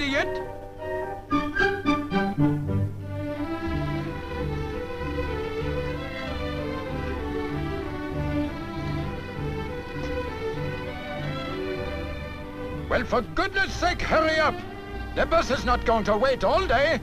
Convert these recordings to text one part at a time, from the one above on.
ready yet? Well, for goodness sake, hurry up! The bus is not going to wait all day.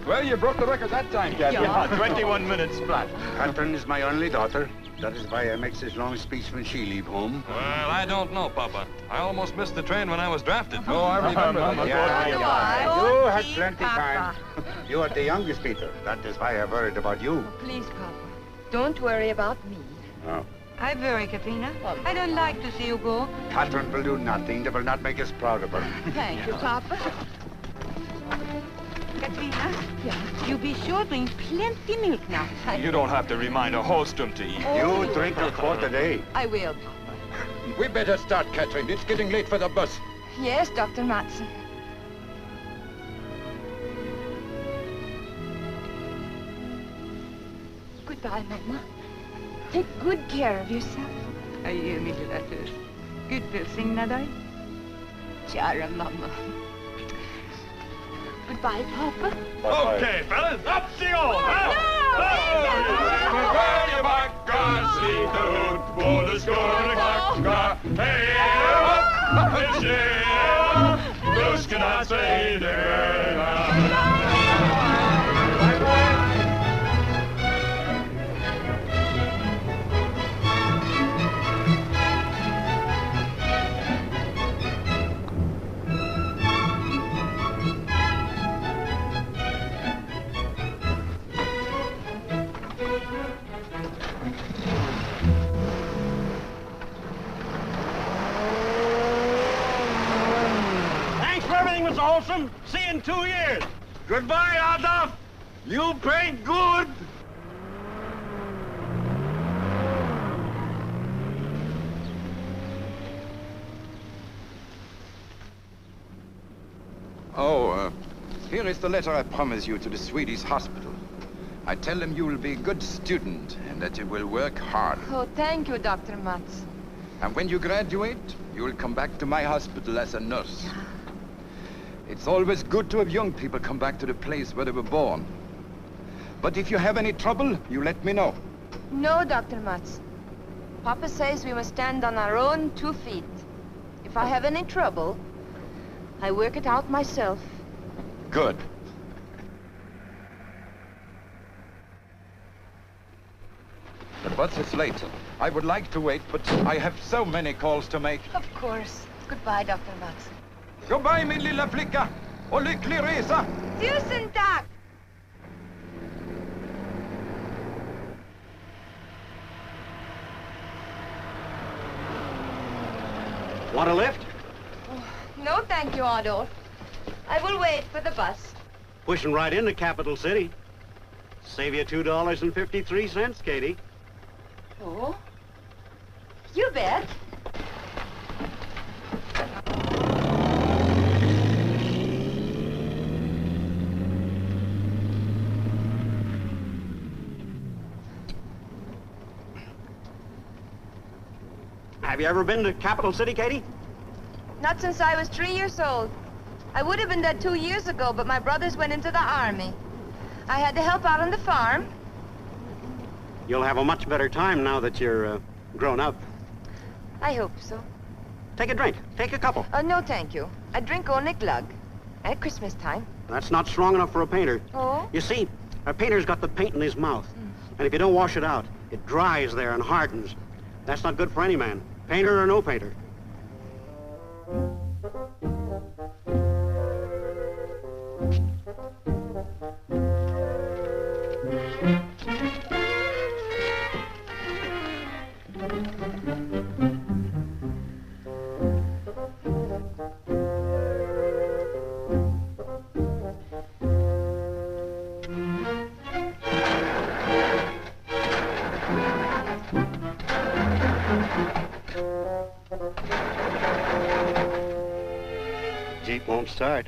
Well, you broke the record that time, Katrin. Yeah, 21 minutes flat. Katrin is my only daughter. That is why I make this long speech when she leave home. Well, I don't know, Papa. I almost missed the train when I was drafted. Oh, I remember that. You had plenty time. You are the youngest, Peter. That is why I worried about you. Oh, please, Papa. Don't worry about me. Oh. I worry, Katrina. I don't like to see you go. Katrin will do nothing that will not make us proud of her. Thank you, Papa. Katrina, you be sure drink plenty milk now. You don't have to remind a Holstrom to eat. You drink a quart a day. I will, Papa. We better start, Katrin. It's getting late for the bus. Yes, Dr. Matson. Goodbye, Mama. Take good care of yourself. Adjö, min lilla tös. Gud välsigna dig. Kära mamma. Goodbye, Papa. Okay, fellas, up she goes! Välj backa, sliter ut, både skor och klacka. Hej, hopp, tjena, buskarna säger gröna. Mr. Holstrom. See you in 2 years. Goodbye, Adolf. You paid good. Oh, here is the letter I promised you to the Swedish hospital. I tell them you will be a good student and that you will work hard. Oh, thank you, Dr. Matson. And when you graduate, you will come back to my hospital as a nurse. It's always good to have young people come back to the place where they were born. But if you have any trouble, you let me know. No, Dr. Matson. Papa says we must stand on our own 2 feet. If I have any trouble, I work it out myself. Good. The bus is late. I would like to wait, but I have so many calls to make. Of course. Goodbye, Dr. Matson. Goodbye, min lilla flicka. Och lycklig resa. Tusen tack! Want a lift? Oh, no, thank you, Adolf. I will wait for the bus. Pushing right into Capital City. Save you $2.53, Katie. Oh? You bet. Have you ever been to Capital City, Katie? Not since I was 3 years old. I would have been dead 2 years ago, but my brothers went into the army. I had to help out on the farm. You'll have a much better time now that you're grown up. I hope so. Take a drink. Take a couple. No, thank you. I drink only glug. At Christmas time. That's not strong enough for a painter. Oh? You see, a painter's got the paint in his mouth. And if you don't wash it out, it dries there and hardens. That's not good for any man, painter or no painter. Jeep won't start.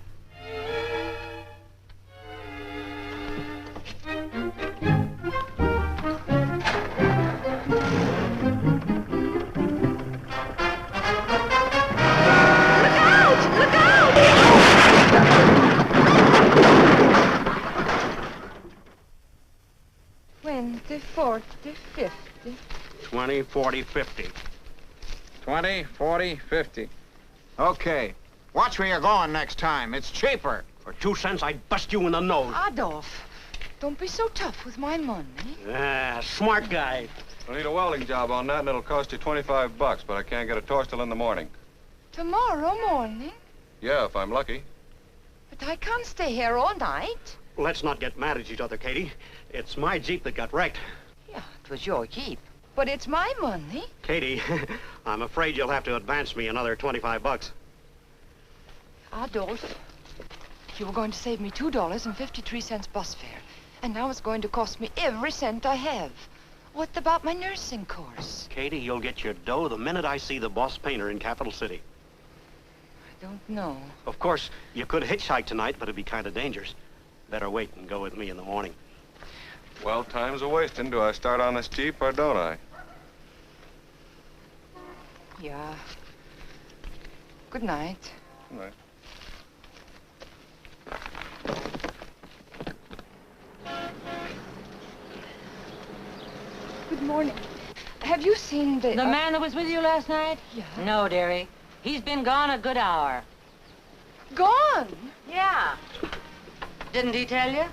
20, 40, 50. 20, 40, 50. Okay. Watch where you're going next time. It's cheaper. For 2 cents, I'd bust you in the nose. Adolf, don't be so tough with my money. Ah, smart guy. I'll need a welding job on that, and it'll cost you $25, but I can't get a torch till in the morning. Tomorrow morning? Yeah, if I'm lucky. But I can't stay here all night. Let's not get mad at each other, Katie. It's my Jeep that got wrecked. Yeah, it was your keep. But it's my money. Katie, I'm afraid you'll have to advance me another $25. Adolf, you were going to save me $2.53 bus fare. And now it's going to cost me every cent I have. What about my nursing course? Katie, you'll get your dough the minute I see the boss painter in Capital City. I don't know. Of course, you could hitchhike tonight, but it'd be kind of dangerous. Better wait and go with me in the morning. Well, time's a-wasting. Do I start on this Jeep or don't I? Yeah. Good night. All right. Good morning. Have you seen the... The man that was with you last night? Yeah. No, dearie. He's been gone a good hour. Gone? Yeah. Didn't he tell you?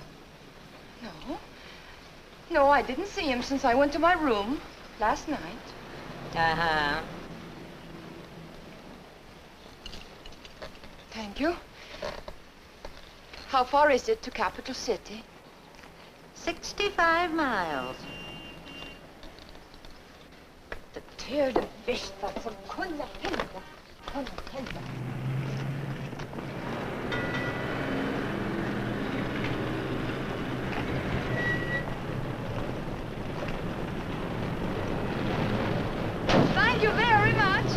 No. No, I didn't see him since I went to my room last night. Uh-huh. Thank you. How far is it to Capital City? 65 miles. Det törde värsta som kunde hända. Kunde hända. Thank you very much.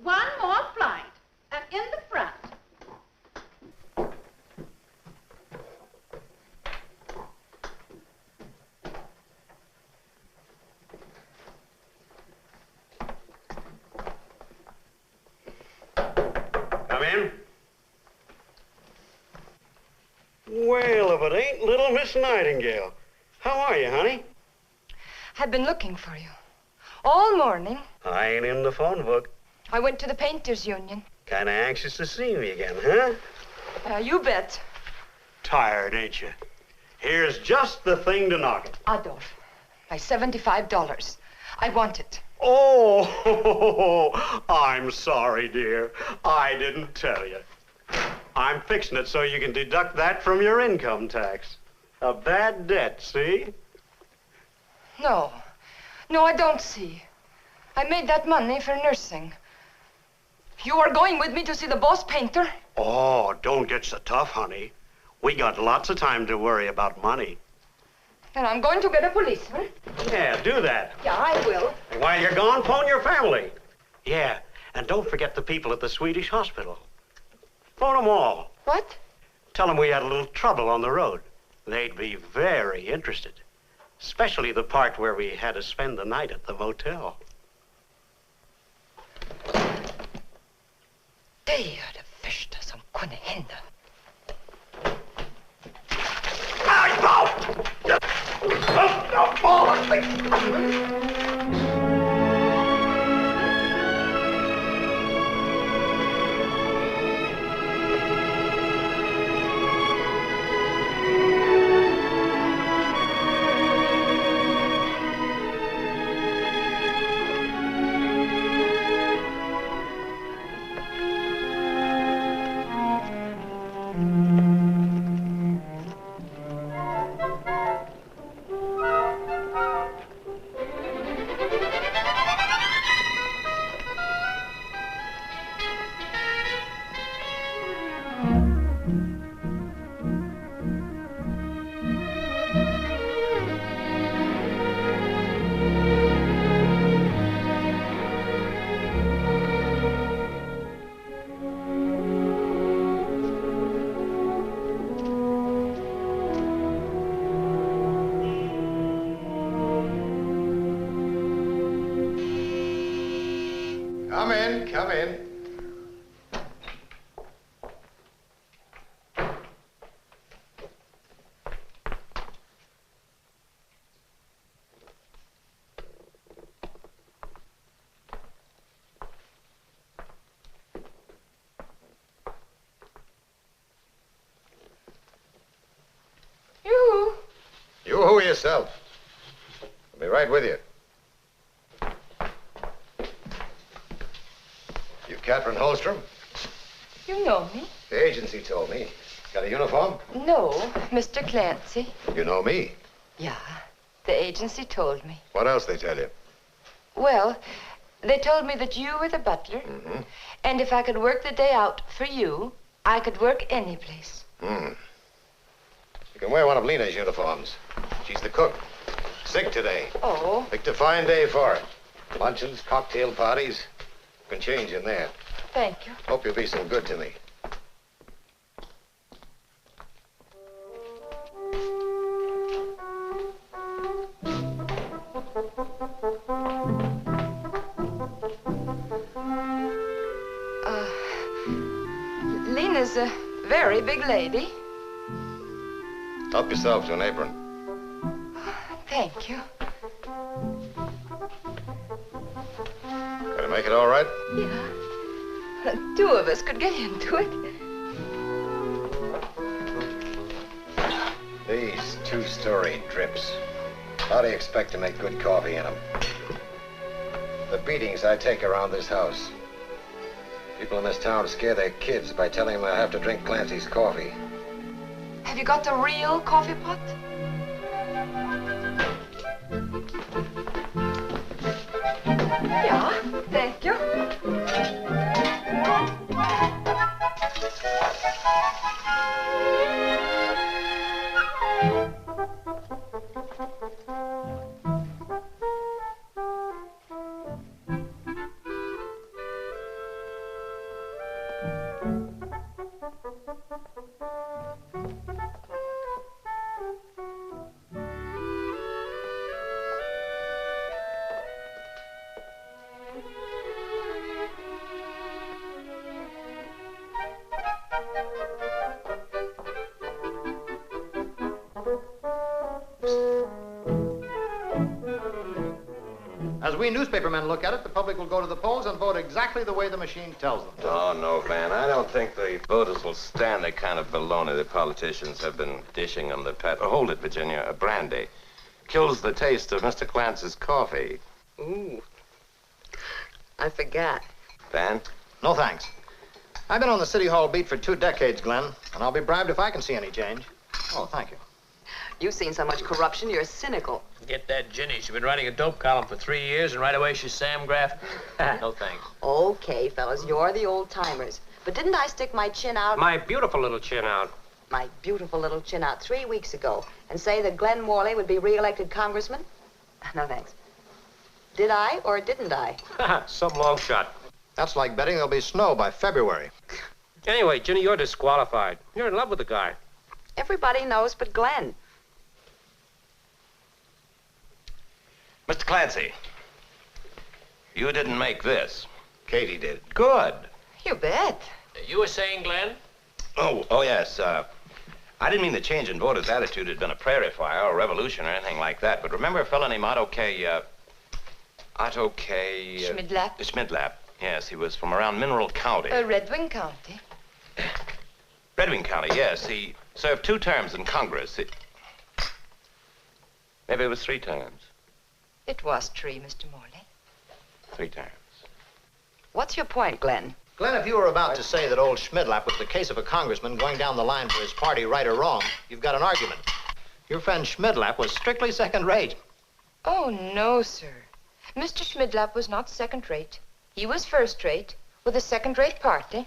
One more flight, and in the front. Come in. Well, if it ain't little Miss Nightingale. How are you, honey? I've been looking for you. All morning. I ain't in the phone book. I went to the Painters Union. Kind of anxious to see me again, huh? You bet. Tired, ain't you? Here's just the thing to knock it. Adolf, my $75. I want it. Oh, I'm sorry, dear. I didn't tell you. I'm fixing it so you can deduct that from your income tax. A bad debt, see? No. No, I don't see. I made that money for nursing. You are going with me to see the boss painter? Oh, don't get so tough, honey. We got lots of time to worry about money. And I'm going to get a policeman. Yeah, do that. Yeah, I will. And while you're gone, phone your family. Yeah, and don't forget the people at the Swedish hospital. Phone them all. What? Tell them we had a little trouble on the road. They'd be very interested. Especially the part where we had to spend the night at the motel. Det är det värsta som kunde hända. Come in, come in. yourself. I'll be right with you. You Katrin Holstrom? You know me? The agency told me. Got a uniform? No, Mr. Clancy. You know me. Yeah, the agency told me. What else they tell you? Well, they told me that you were the butler, and if I could work the day out for you, I could work any place. You can wear one of Lena's uniforms. She's the cook. Sick today. Oh. Picked a fine day for it. Luncheons, cocktail parties. You can change in there. Thank you. Hope you'll be some good to me. Lena's a very big lady. Help yourself to an apron. Thank you. Gonna make it all right? Yeah. Two of us could get into it. These two-story drips. How do you expect to make good coffee in them? The beatings I take around this house. People in this town scare their kids by telling them they'll have to drink Clancy's coffee. Have you got the real coffee pot? Yeah, thank you. As we newspapermen look at it, the public will go to the polls and vote exactly the way the machine tells them. Oh, no, Van. I don't think the voters will stand the kind of baloney the politicians have been dishing them the past. Oh, hold it, Virginia. A brandy. Kills the taste of Mr. Clancy's coffee. Ooh. I forgot. Van? No, thanks. I've been on the City Hall beat for 2 decades, Glenn, and I'll be bribed if I can see any change. Oh, thank you. You've seen so much corruption, you're cynical. Get that Ginny. She's been writing a dope column for 3 years, and right away she's Sam Graff. No thanks. Okay, fellas, you're the old-timers. But didn't I stick my chin out? My beautiful little chin out. My beautiful little chin out 3 weeks ago and say that Glenn Morley would be re-elected congressman? No, thanks. Did I or didn't I? Some long shot. That's like betting there'll be snow by February. Anyway, Ginny, you're disqualified. You're in love with the guy. Everybody knows but Glenn. Mr. Clancy, you didn't make this. Katie did. Good. You bet. You were saying, Glenn? Oh, yes. I didn't mean the change in voters' attitude had been a prairie fire or a revolution or anything like that. But remember a fellow named Otto K. Schmidlap? Schmidlap. Yes, he was from around Mineral County. Red Wing County. Red Wing County, yes. He served 2 terms in Congress. Maybe it was 3 terms. It was 3, Mr. Morley. 3 terms. What's your point, Glenn? Glenn, if you were about to say that old Schmidlap was the case of a congressman going down the line for his party, right or wrong, you've got an argument. Your friend Schmidlap was strictly second-rate. Oh, no, sir. Mr. Schmidlap was not second-rate. He was first-rate with a second-rate party.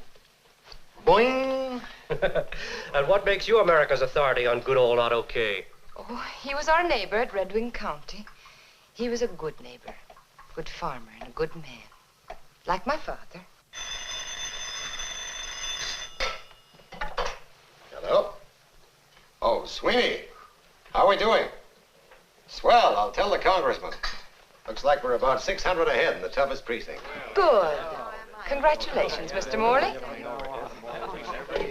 Boing! And what makes you America's authority on good old Otto K? Oh, he was our neighbor at Red Wing County. He was a good neighbor, good farmer, and a good man. Like my father. Hello? Oh, Sweeney. How are we doing? Swell, I'll tell the congressman. Looks like we're about 600 ahead in the toughest precinct. Good. Congratulations, Mr. Morley.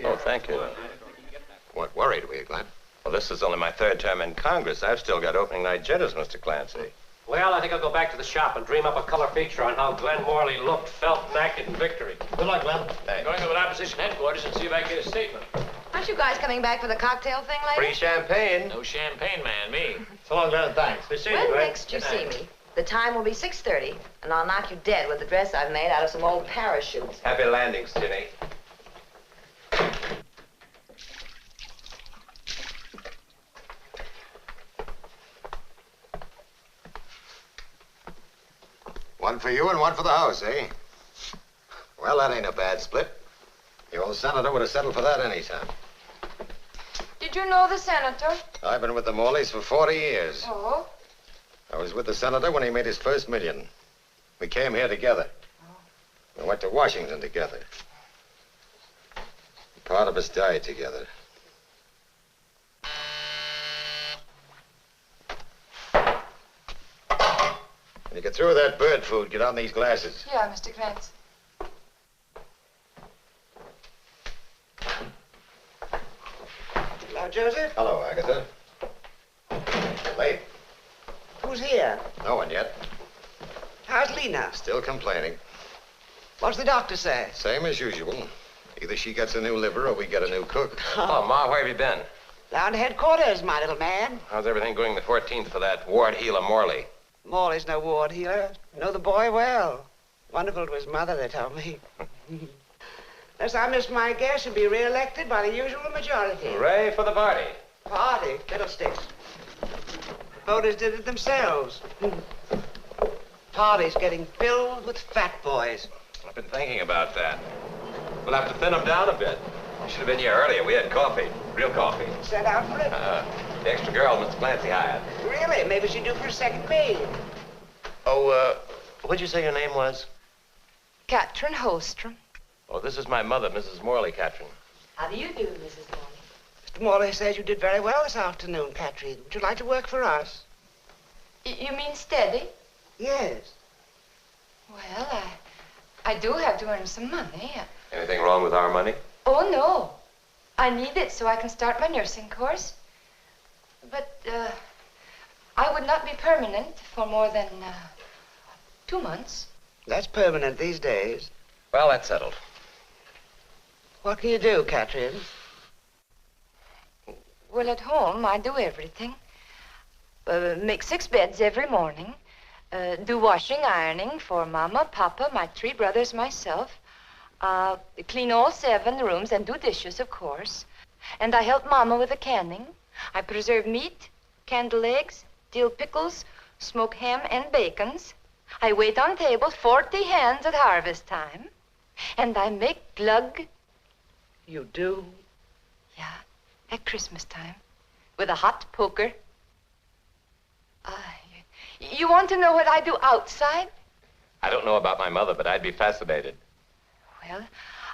Oh, thank you. What worried were you, Glenn? Well, this is only my 3rd term in Congress. I've still got opening night jitters, Mr. Clancy. Well, I think I'll go back to the shop and dream up a color feature on how Glenn Morley looked, felt, and acted in victory. Good luck, Glenn. Hey. Going over to opposition headquarters and see if I can get a statement. A Aren't you guys coming back for the cocktail thing later? Free champagne. No champagne, man, me. So long, Glenn. Thanks. Be seeing When you, Greg. next you see me, the time will be 6:30, and I'll knock you dead with the dress I've made out of some old parachutes. Happy landings, Ginny. One for you and one for the house, eh? Well, that ain't a bad split. The old senator would have settled for that any time. Did you know the senator? I've been with the Morleys for 40 years. Oh? I was with the senator when he made his first million. We came here together. We went to Washington together. Part of us died together. When you get through with that bird food, get on these glasses. Yeah, Mr. Krantz. Hello, Joseph. Hello, Agatha. Late? Who's here? No one yet. How's Lena? Still complaining. What's the doctor say? Same as usual. Either she gets a new liver or we get a new cook. Oh, Ma, where have you been? Down to headquarters, my little man. How's everything going the 14th for that ward healer Morley? Morley's no ward healer. Know the boy well. Wonderful to his mother, they tell me. Unless I miss my guess, he'll be re-elected by the usual majority. Hooray for the party. Party? Fiddlesticks. The voters did it themselves. Party's getting filled with fat boys. I've been thinking about that. We'll have to thin them down a bit. You should have been here earlier. We had coffee. Real coffee. Set out for it? The extra girl Mr. Clancy hired. Really? Maybe she'd do for a second maid. Oh, what'd you say your name was? Katrin Holstrom. Oh, this is my mother, Mrs. Morley, Katrin. How do you do, Mrs. Morley? Mr. Morley says you did very well this afternoon, Katrin. Would you like to work for us? You mean steady? Yes. Well, I do have to earn some money. Anything wrong with our money? Oh, no. I need it so I can start my nursing course. But, I would not be permanent for more than, 2 months. That's permanent these days. Well, that's settled. What can you do, Katrin? Well, at home, I do everything. Make 6 beds every morning. Do washing, ironing for Mama, Papa, my 3 brothers, myself. Clean all 7 rooms and do dishes, of course. And I help Mama with the canning. I preserve meat, candle eggs, dill pickles, smoke ham and bacons. I wait on table 40 hands at harvest time. And I make glug. You do? Yeah, at Christmas time. With a hot poker. You want to know what I do outside? I don't know about my mother, but I'd be fascinated. Well,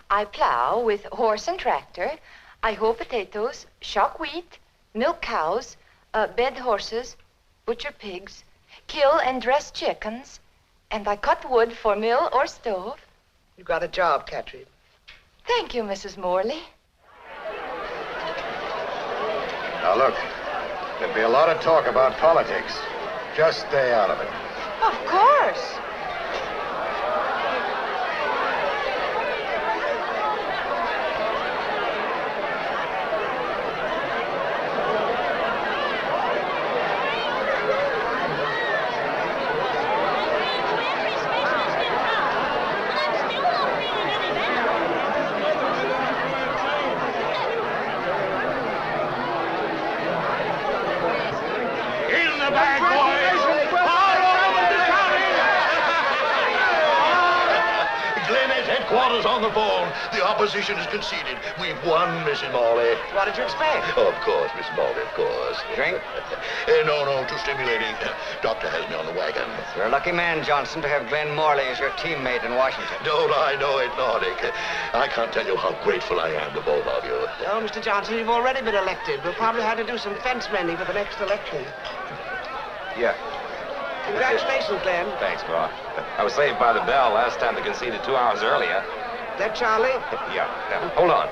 I plow with horse and tractor. I hoe potatoes, shock wheat, milk cows, bed horses, butcher pigs, kill and dress chickens, and I cut wood for mill or stove. You got a job, Katrin. Thank you, Mrs. Morley. Now, look, there'll be a lot of talk about politics. Just stay out of it. Of course. On the phone. The opposition is conceded. We've won, Mrs. Morley. What did you expect? Of course, Mrs. Morley, of course. Drink? No, too stimulating. Doctor has me on the wagon. You're a lucky man, Johnson, to have Glenn Morley as your teammate in Washington. Don't I know it, Nordic? I can't tell you how grateful I am to both of you. Well, Mr. Johnson, you've already been elected. We'll probably have to do some fence mending for the next election. Yeah. Congratulations, Glenn. Thanks, Ma. I was saved by the bell last time they conceded 2 hours earlier. That Charlie? Yeah. Now, hold on.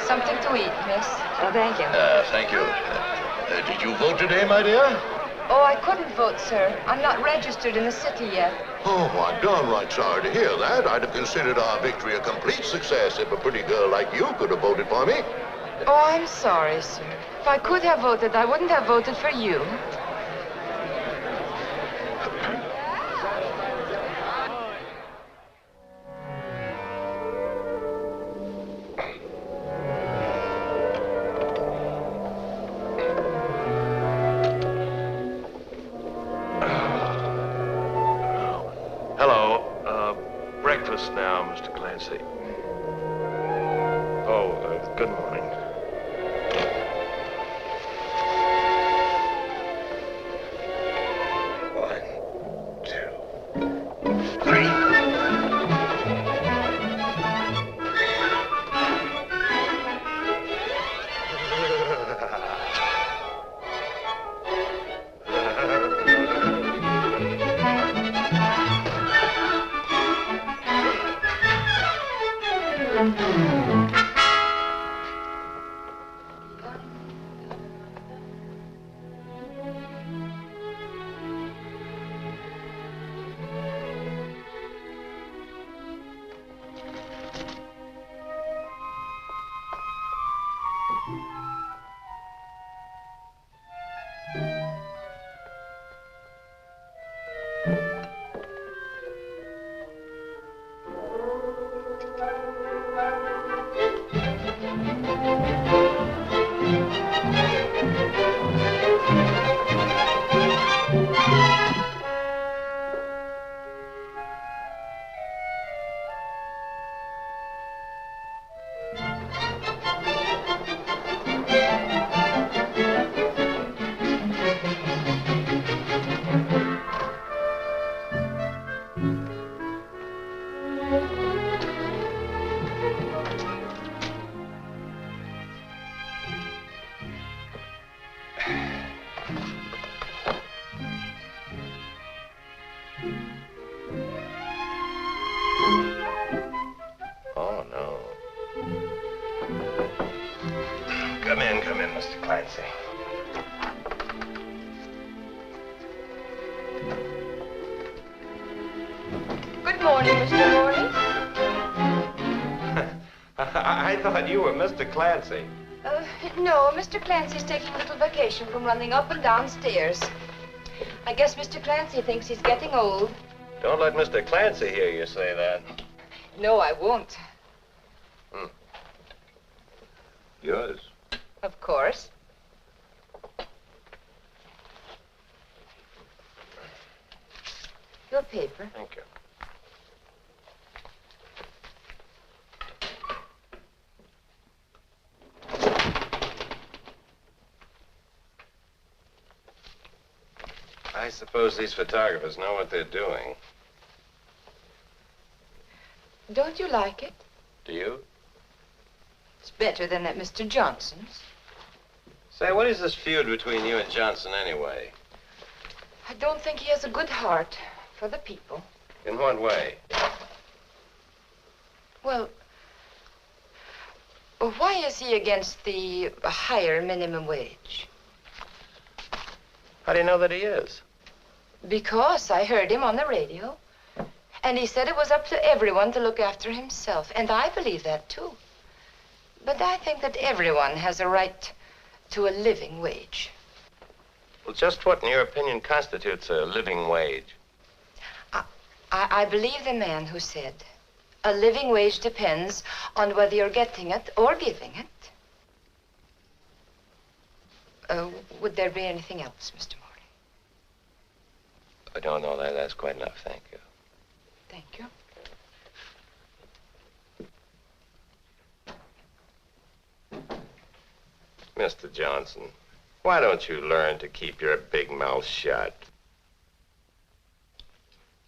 Something to eat, miss. Oh, thank you. Thank you. Did you vote today, my dear? Oh, I couldn't vote, sir. I'm not registered in the city yet. Oh, I'm downright sorry to hear that. I'd have considered our victory a complete success if a pretty girl like you could have voted for me. Oh, I'm sorry, sir. If I could have voted, I wouldn't have voted for you. Hello. Breakfast now, Mr. Clancy. Oh, good morning. Come in, Mr. Clancy. Good morning, Mr. Morley. I thought you were Mr. Clancy. No, Mr. Clancy's taking a little vacation from running up and down stairs. I guess Mr. Clancy thinks he's getting old. Don't let Mr. Clancy hear you say that. No, I won't. Yours? Of course. Your paper. Thank you. I suppose these photographers know what they're doing. Don't you like it? Do you? It's better than at Mr. Johnson's. Say, what is this feud between you and Johnson anyway? I don't think he has a good heart for the people. In what way? Well, why is he against the higher minimum wage? How do you know that he is? Because I heard him on the radio. And he said it was up to everyone to look after himself. And I believe that, too. But I think that everyone has a right to a living wage. Well, just what, in your opinion, constitutes a living wage? I believe the man who said, a living wage depends on whether you're getting it or giving it. Would there be anything else, Mr. Morley? I don't know that. That's quite enough. Thank you. Thank you. Mr. Johnson, why don't you learn to keep your big mouth shut?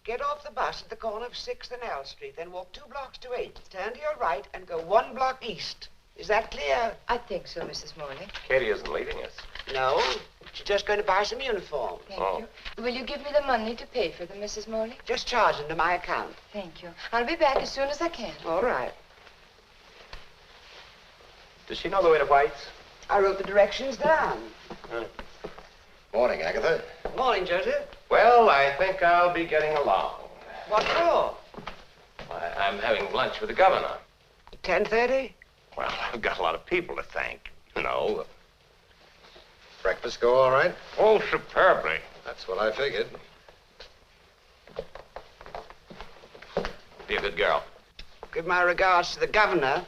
Get off the bus at the corner of 6th and L Street, then walk 2 blocks to 8th. Turn to your right and go 1 block east. Is that clear? I think so, Mrs. Morley. Katie isn't leading us. No, she's just going to buy some uniforms. Thank you. Will you give me the money to pay for them, Mrs. Morley? Just charge them to my account. Thank you. I'll be back as soon as I can. All right. Does she know the way to White's? I wrote the directions down. Morning, Agatha. Morning, Joseph. Well, I think I'll be getting along. What for? Why, I'm having lunch with the governor. 10:30? Well, I've got a lot of people to thank, you know. Breakfast go all right? Oh, superbly. That's what I figured. Be a good girl. Give my regards to the governor.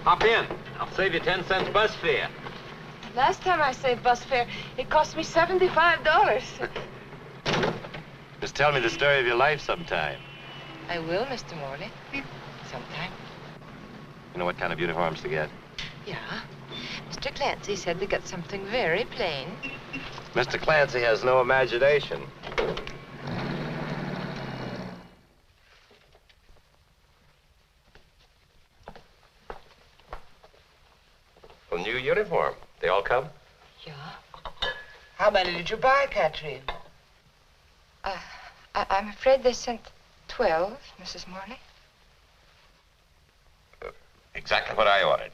Hop in. I'll save you 10 cents bus fare. Last time I saved bus fare, it cost me $75. Just tell me the story of your life sometime. I will, Mr. Morley. Sometime. You know what kind of uniforms to get? Yeah. Mr. Clancy said to get something very plain. Mr. Clancy has no imagination. Well, new uniform. They all come? Yeah. How many did you buy, Katrin? I'm afraid they sent 12, Mrs. Morley. Exactly what I ordered.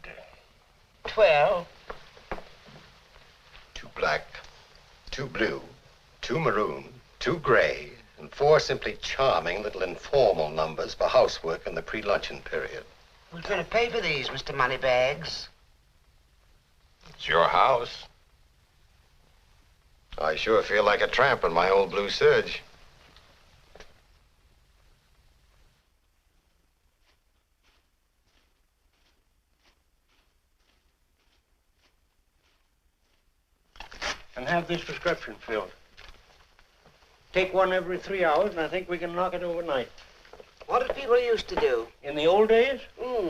12? 2 black, 2 blue, 2 maroon, 2 gray, and 4 simply charming little informal numbers for housework in the pre-luncheon period. Who's going to pay for these, Mr. Moneybags? It's your house. I sure feel like a tramp in my old blue serge. And have this prescription filled. Take one every 3 hours, and I think we can knock it overnight. What did people used to do? In the old days? Hmm.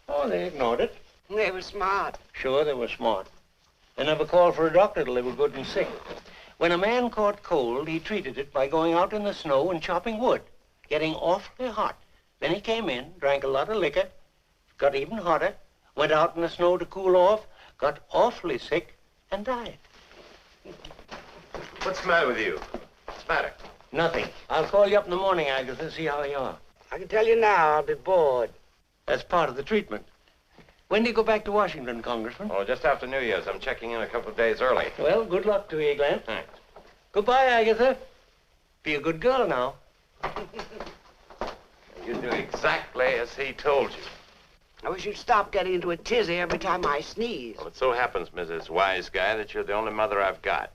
Oh, they ignored it. They were smart. Sure, they were smart. They never called for a doctor till they were good and sick. When a man caught cold, he treated it by going out in the snow and chopping wood, getting awfully hot. Then he came in, drank a lot of liquor, got even hotter, went out in the snow to cool off, got awfully sick, and died. What's the matter with you? What's the matter? Nothing. I'll call you up in the morning, Agatha, see how you are. I can tell you now, I'll be bored. That's part of the treatment. When do you go back to Washington, Congressman? Oh, just after New Year's. I'm checking in a couple of days early. Well, good luck to you, Glenn. Thanks. Goodbye, Agatha. Be a good girl now. You do exactly as he told you. I wish you'd stop getting into a tizzy every time I sneeze. Well, it so happens, Mrs. Wise Guy, that you're the only mother I've got.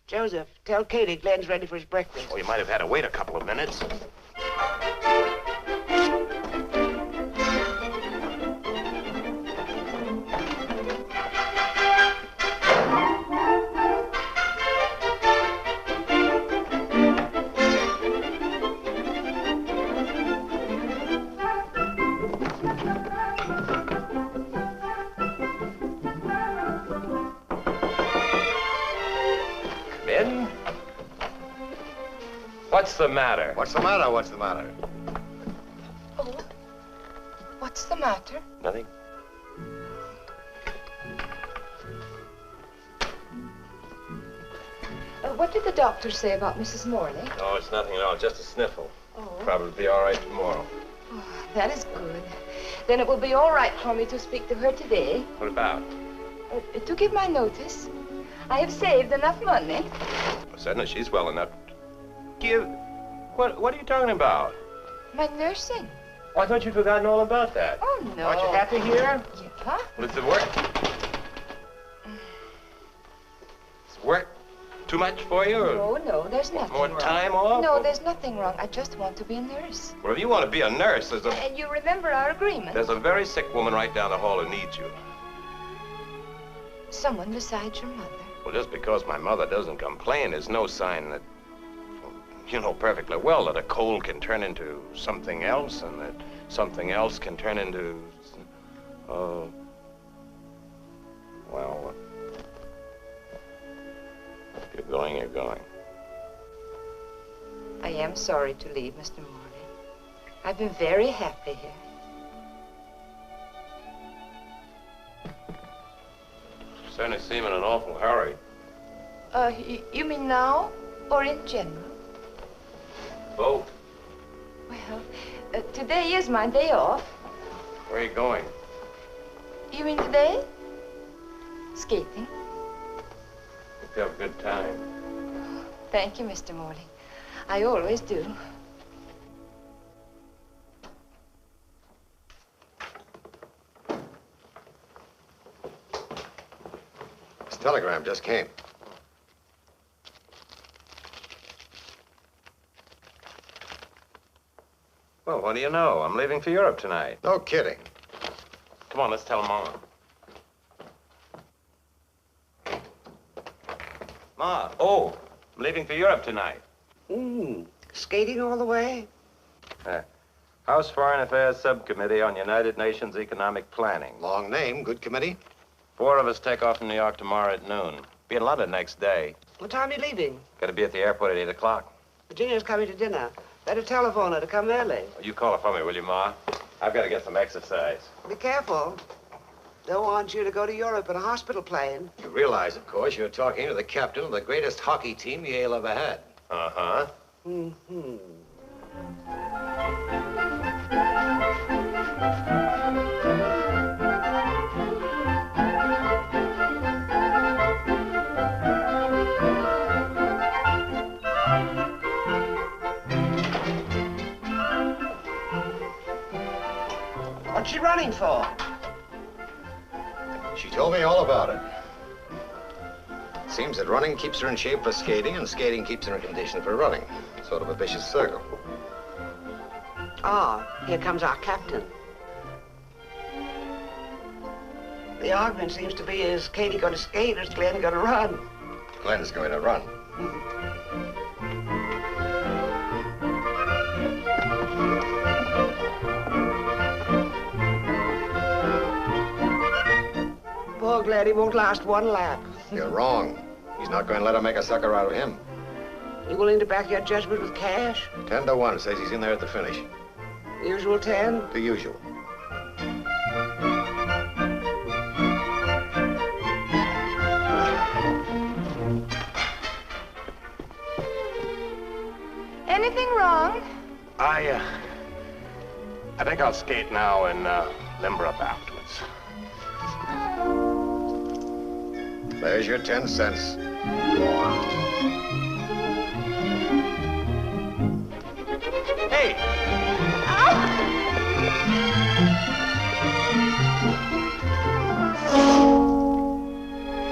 Joseph, tell Katie Glenn's ready for his breakfast. Oh, you might have had to wait a couple of minutes. What's the matter? What's the matter? What's the matter? Oh, what's the matter? Nothing. What did the doctor say about Mrs. Morley? Oh, it's nothing at all. Just a sniffle. Oh. Probably be all right tomorrow. Oh, that is good. Then it will be all right for me to speak to her today. What about? To give my notice. I have saved enough money. Well, certainly she's well enough. Give. What are you talking about? My nursing. Oh, I thought you'd forgotten all about that. Oh, no. Aren't you happy here? Yeah. Well, is it work? Is work too much for you? Oh, no, there's nothing more wrong. time off? No, there's nothing wrong. I just want to be a nurse. Well, if you want to be a nurse, And you remember our agreement? there's a very sick woman right down the hall who needs you. Someone besides your mother. Well, just because my mother doesn't complain is no sign that, you know perfectly well that a cold can turn into something else, and that something else can turn into, well, if you're going, you're going. I am sorry to leave, Mr. Morley. I've been very happy here. Certainly seem in an awful hurry. You mean now or in general? Both. Well, today is my day off. Where are you going? You mean today? Skating. Hope you have a good time. Thank you, Mr. Morley. I always do. This telegram just came. Well, what do you know? I'm leaving for Europe tonight. No kidding. Come on, let's tell Mama. Ma, oh, I'm leaving for Europe tonight. Skating all the way? House Foreign Affairs Subcommittee on United Nations Economic Planning. Long name, good committee. 4 of us take off from New York tomorrow at noon. Be in London next day. What time are you leaving? Got to be at the airport at 8 o'clock. Virginia's coming to dinner. Better telephone her to come early. You call her for me, will you, Ma? I've got to get some exercise. Be careful. Don't want you to go to Europe in a hospital plane. You realize, of course, you're talking to the captain of the greatest hockey team Yale ever had. Uh-huh. Mm-hmm. What's she running for? She told me all about it. Seems that running keeps her in shape for skating, and skating keeps her in condition for running. Sort of a vicious circle. Ah, here comes our captain. The argument seems to be, is Katie going to skate or is Glenn going to run? Glenn's going to run. Poor Glenn, he won't last one lap. You're wrong. He's not going to let her make a sucker out of him. You willing to back your judgment with cash? 10 to 1 says he's in there at the finish. The usual 10? The usual. Anything wrong? I think I'll skate now and limber up afterwards. There's your 10 cents. Hey!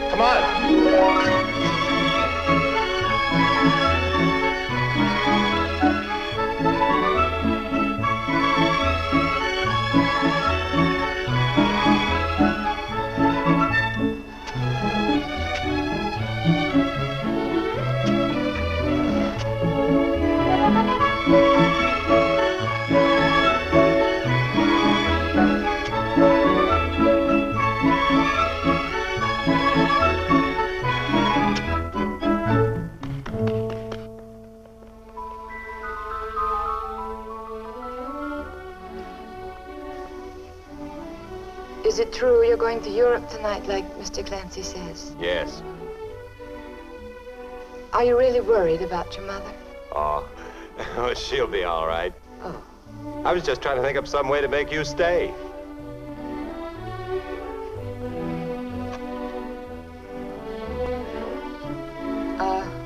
Come on! Is it true you're going to Europe tonight, like Mr. Clancy says? Yes. Are you really worried about your mother? Oh, she'll be all right. Oh. I was just trying to think of some way to make you stay.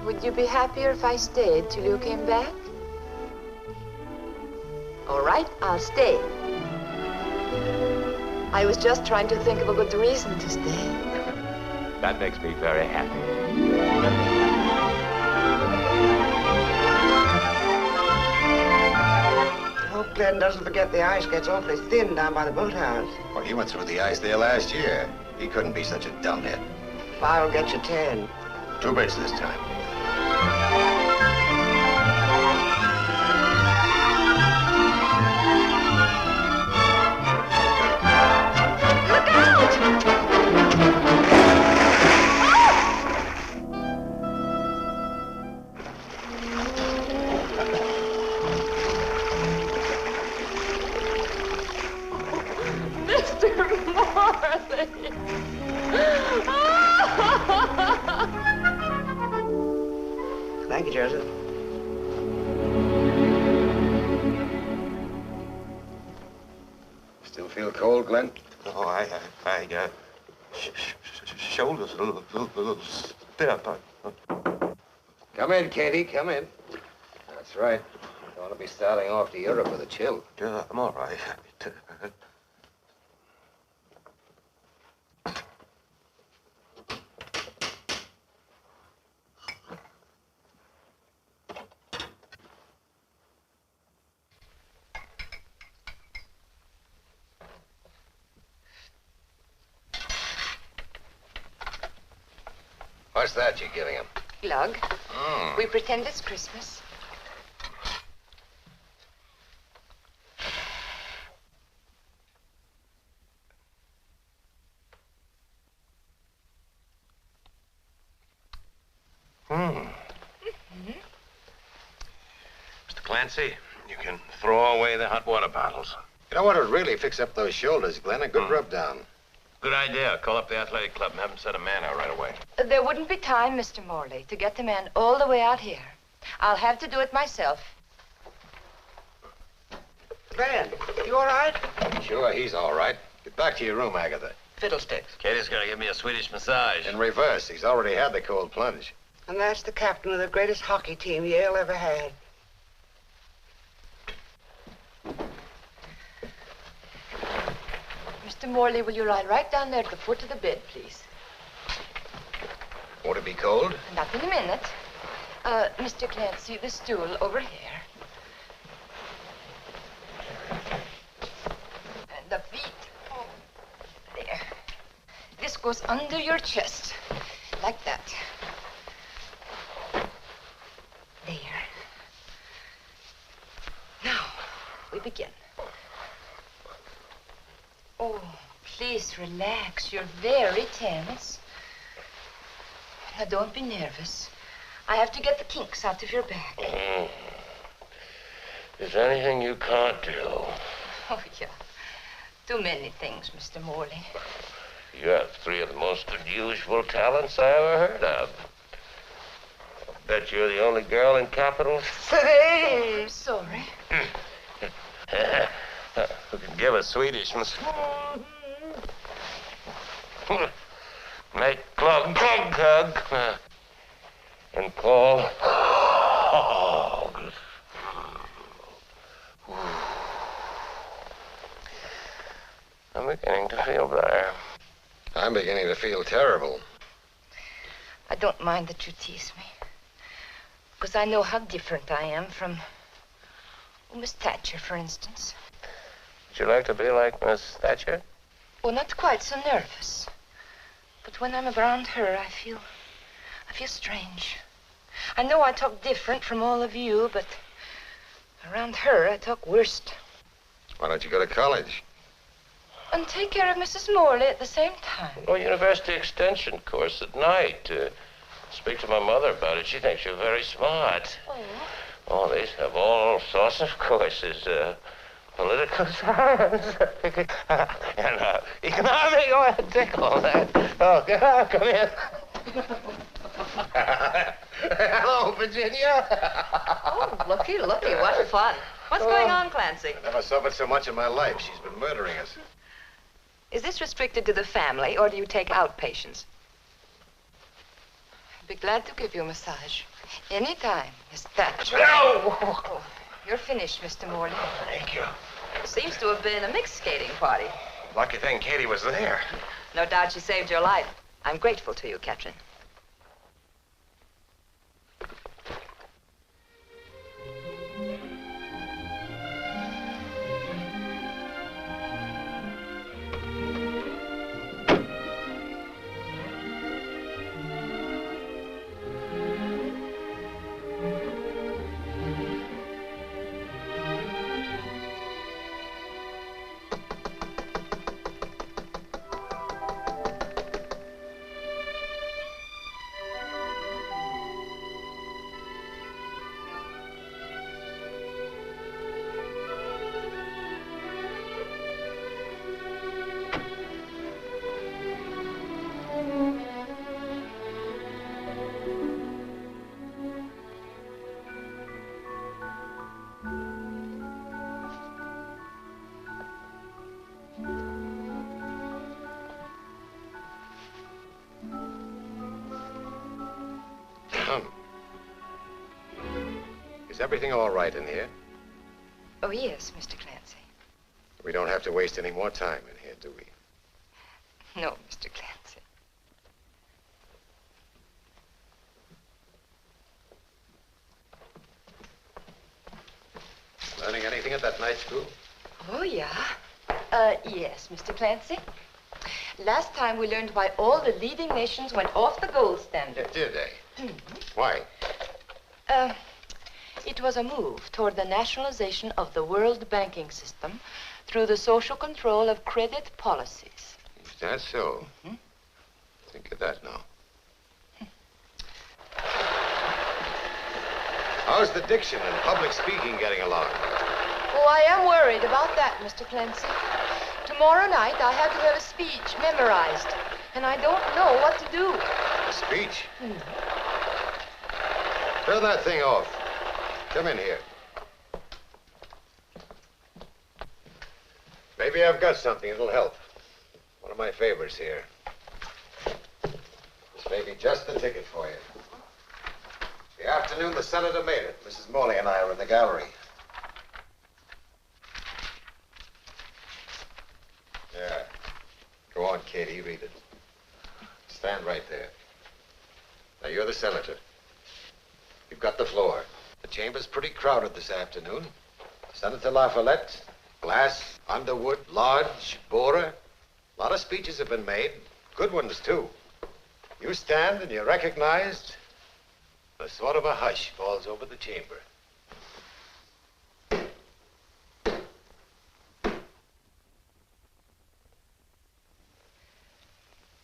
Would you be happier if I stayed till you came back? All right, I'll stay. I was just trying to think of a good reason to stay. That makes me very happy. I hope Glenn doesn't forget the ice gets awfully thin down by the boathouse. Well, he went through the ice there last year. He couldn't be such a dumbhead. 5 will get you 10. 2 bits this time. Thank you, Joseph. Still feel cold, Glenn? Oh, I shoulders a little stiff. Come in, Katie, come in. That's right. You want to be starting off to Europe with a chill. Yeah, I'm all right. What's that you're giving him? Glug. We pretend it's Christmas. Mr. Clancy, you can throw away the hot water bottles. You know what would really fix up those shoulders, Glenn? A good rub down. Good idea. Call up the athletic club and have them set a man out right away. There wouldn't be time, Mr. Morley, to get the man all the way out here. I'll have to do it myself. Glenn, you all right? Sure, he's all right. Get back to your room, Agatha. Fiddlesticks. Katie's gonna give me a Swedish massage. In reverse. He's already had the cold plunge. And that's the captain of the greatest hockey team Yale ever had. Mr. Morley, will you lie right down there at the foot of the bed, please? Won't it be cold? Not in a minute. Mr. Clancy, the stool over here. And the feet. Oh, there. This goes under your chest. Like that. There. Now, we begin. Oh, please relax. You're very tense. Now, don't be nervous. I have to get the kinks out of your back. Is there anything you can't do? Oh, yeah. Too many things, Mr. Morley. You have three of the most unusual talents I ever heard of. Bet you're the only girl in Capitol. I'm sorry. Who can give a Swedish massage? Make glug glug glug. And call. I'm beginning to feel better. I'm beginning to feel terrible. I don't mind that you tease me. Because I know how different I am from Miss Thatcher, for instance. Would you like to be like Miss Thatcher? Oh, not quite so nervous. But when I'm around her, I feel strange. I know I talk different from all of you, but around her, I talk worst. Why don't you go to college? And take care of Mrs. Morley at the same time. Oh, university extension course at night. Speak to my mother about it. She thinks you're very smart. Oh. Oh, they have all sorts of courses. Political science and economic. Oh, I take all that. Oh, come here. Hello, Virginia. Oh, looky, what fun. What's going on, Clancy? I never suffered so much in my life. She's been murdering us. Is this restricted to the family, or do you take outpatients? I'd be glad to give you a massage. Anytime, Miss Thatcher. No! Oh, you're finished, Mr. Morley. Thank you. Seems to have been a mixed skating party. Lucky thing Katie was there. No doubt she saved your life. I'm grateful to you, Katrin. Is everything all right in here? Oh, yes, Mr. Clancy. We don't have to waste any more time in here, do we? No, Mr. Clancy. Learning anything at that night school? Oh, yeah. Yes, Mr. Clancy. Last time we learned why all the leading nations went off the gold standard. Did they? Why? It was a move toward the nationalization of the world banking system through the social control of credit policies. Is that so? Think of that now. How's the diction and public speaking getting along? Oh, I am worried about that, Mr. Clancy. Tomorrow night I have to have a speech memorized, and I don't know what to do. A speech? Turn that thing off. Come in here. Maybe I've got something that'll help. One of my favors here. This may be just the ticket for you. The afternoon the senator made it. Mrs. Morley and I are in the gallery. Yeah. Go on, Katie, read it. Stand right there. Now, you're the senator. You've got the floor. The chamber's pretty crowded this afternoon. Senator LaFollette, Glass, Underwood, Lodge, Borer. A lot of speeches have been made. Good ones, too. You stand and you're recognized. A sort of a hush falls over the chamber.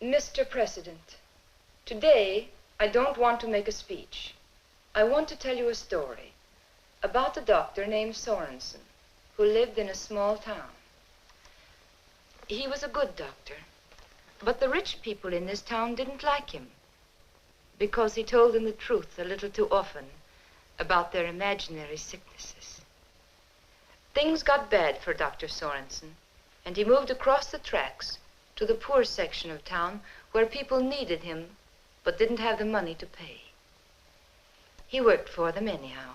Mr. President, today I don't want to make a speech. I want to tell you a story about a doctor named Sorensen who lived in a small town. He was a good doctor, but the rich people in this town didn't like him because he told them the truth a little too often about their imaginary sicknesses. Things got bad for Dr. Sorensen, and he moved across the tracks to the poor section of town where people needed him but didn't have the money to pay. He worked for them anyhow.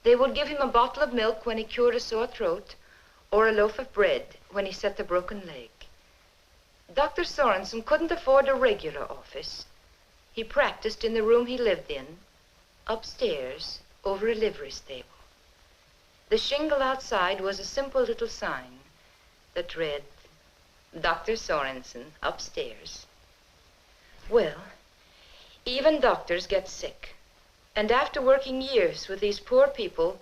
They would give him a bottle of milk when he cured a sore throat or a loaf of bread when he set a broken leg. Dr. Sorensen couldn't afford a regular office. He practiced in the room he lived in, upstairs over a livery stable. The shingle outside was a simple little sign that read, Dr. Sorensen, upstairs. Well, even doctors get sick. And after working years with these poor people,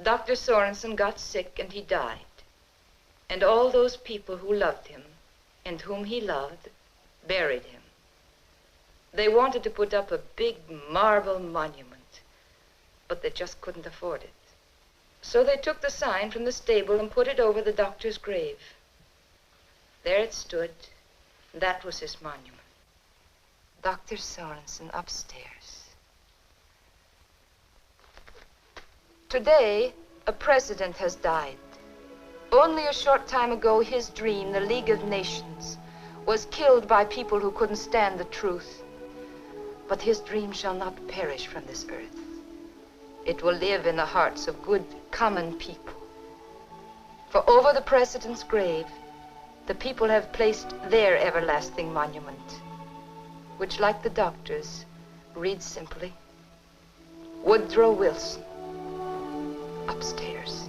Dr. Sorensen got sick and he died. And all those people who loved him and whom he loved buried him. They wanted to put up a big marble monument, but they just couldn't afford it. So they took the sign from the stable and put it over the doctor's grave. There it stood. That was his monument. Dr. Sorensen, upstairs. Today, a president has died. Only a short time ago, his dream, the League of Nations, was killed by people who couldn't stand the truth. But his dream shall not perish from this earth. It will live in the hearts of good, common people. For over the president's grave, the people have placed their everlasting monument, which, like the doctor's, reads simply, Woodrow Wilson, upstairs.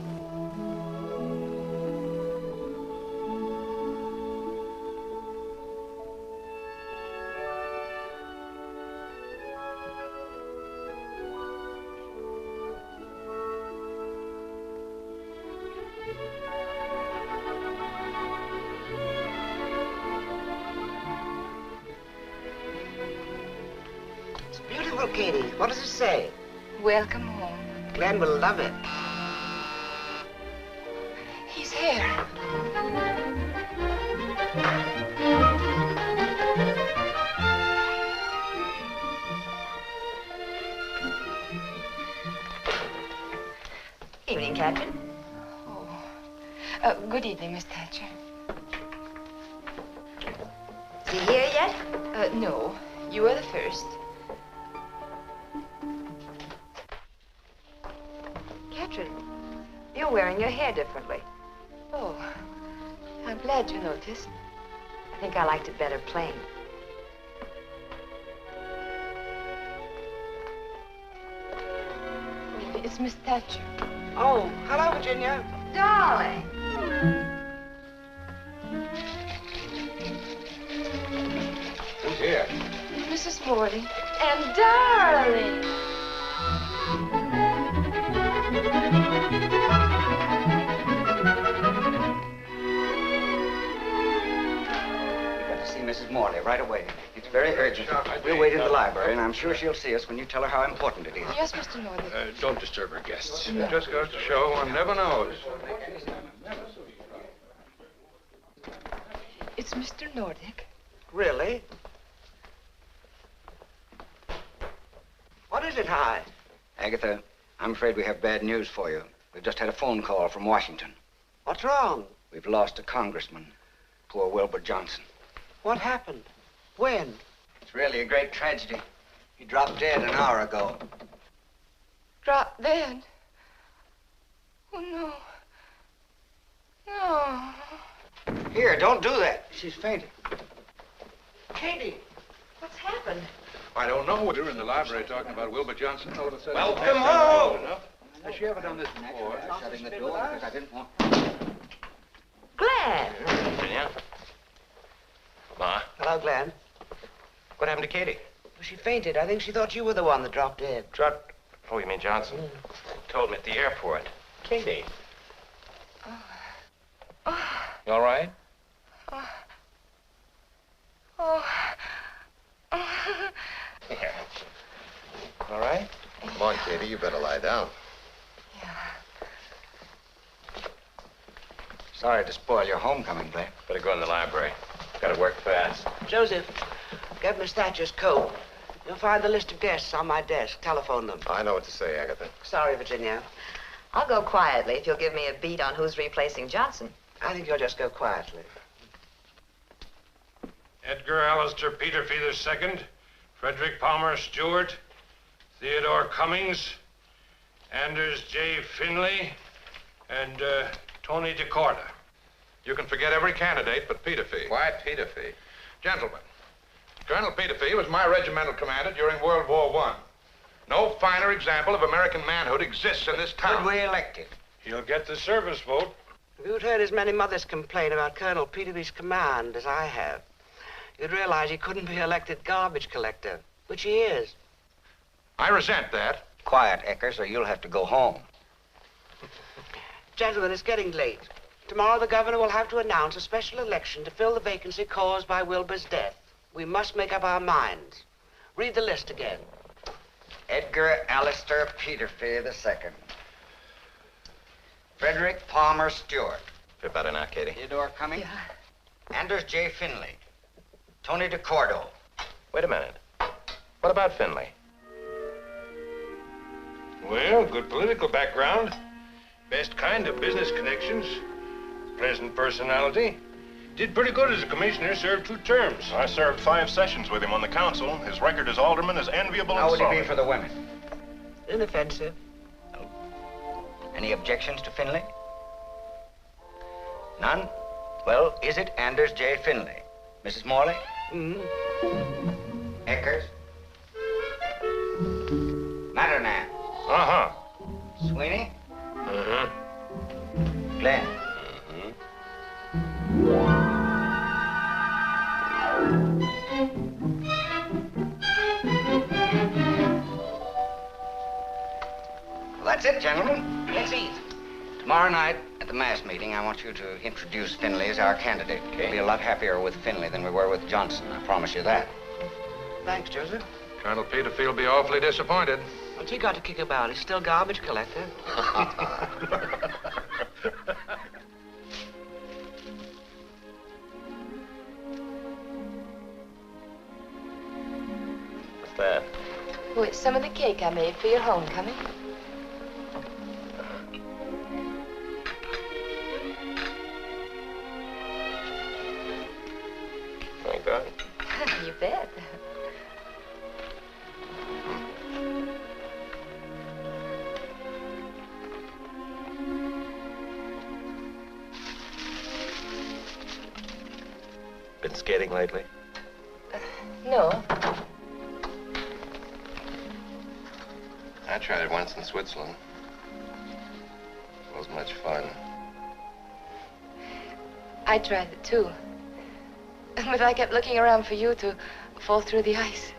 Katie, what does it say? Welcome home. Glenn will love it. He's here. Evening, Katrin. Oh, good evening, Miss Thatcher. Is he here yet? No. You are the first. You're wearing your hair differently. Oh, I'm glad you noticed. I think I liked it better plain. It's Miss Thatcher. Oh, hello, Virginia. Darling. Who's here? Mrs. Morley. And darling. See Mrs. Morley right away. It's very urgent. We'll wait in the library, and I'm sure she'll see us when you tell her how important it is. Yes, Mr. Northern. Don't disturb our guests. It just goes to show one never knows. It's Mr. Nordic. Really? What is it, Hi? Agatha, I'm afraid we have bad news for you. We've just had a phone call from Washington. What's wrong? We've lost a congressman. Poor Wilbur Johnson. What happened? When? It's really a great tragedy. He dropped dead an hour ago. Drop dead. Oh, no. No. Here, don't do that. She's fainted. Katie. What's happened? I don't know. We were in the library talking about Wilbur Johnson. All of a sudden... Welcome home! Has she ever done this before? Shutting the door because I didn't want... Glenn. Virginia? Ma? Hello, Glenn. What happened to Katie? Well, she fainted. I think she thought you were the one that dropped dead. Dropped? Oh, you mean Johnson? Told me at the airport. Katie. You all right? Here. All right? Come on, Katie, you better lie down. Sorry to spoil your homecoming, Glenn. Better go in the library. Gotta work fast. Joseph, get Miss Thatcher's coat. You'll find the list of guests on my desk. Telephone them. I know what to say, Agatha. Sorry, Virginia. I'll go quietly if you'll give me a beat on who's replacing Johnson. I think you'll just go quietly. Edgar Allister Peterfee II, Frederick Palmer Stewart, Theodore Cummings, Anders J. Finley, and Tony DeCorda. You can forget every candidate but Peterfee. Why Peterfee? Gentlemen, Colonel Peterfee was my regimental commander during World War I. No finer example of American manhood exists in this town. Could we elect him? He'll get the service vote. If you'd heard as many mothers complain about Colonel Peterbee's command as I have, you'd realize he couldn't be elected garbage collector, which he is. I resent that. Quiet, Eckers, or you'll have to go home. Gentlemen, it's getting late. Tomorrow the governor will have to announce a special election to fill the vacancy caused by Wilbur's death. We must make up our minds. Read the list again. Edgar Allister Peterfee II. Frederick Palmer Stewart. Feel better now, Katie? Theodore Cummings. Yeah. Anders J. Finley. Tony DeCordo. Wait a minute. What about Finley? Well, good political background. Best kind of business connections. Pleasant personality. Did pretty good as a commissioner, served 2 terms. I served 5 sessions with him on the council. His record as alderman is enviable How and would he be for the women? Inoffensive. Any objections to Finley? None? Well, is it Anders J. Finley? Mrs. Morley? Mm-hmm. Eckers? Matternan? Uh-huh. Sweeney? Uh-huh. Glenn? Well, that's it, gentlemen. Let's eat. Tomorrow night at the mass meeting, I want you to introduce Finley as our candidate. We'll be a lot happier with Finley than we were with Johnson. I promise you that. Thanks, Joseph. Colonel Peterfee will be awfully disappointed. What's he got to kick about? He's still garbage collector. What's that? Oh, it's some of the cake I made for your homecoming. Very good. You bet. skating lately? No. I tried it once in Switzerland. It wasn't much fun. I tried it too. But I kept looking around for you to fall through the ice.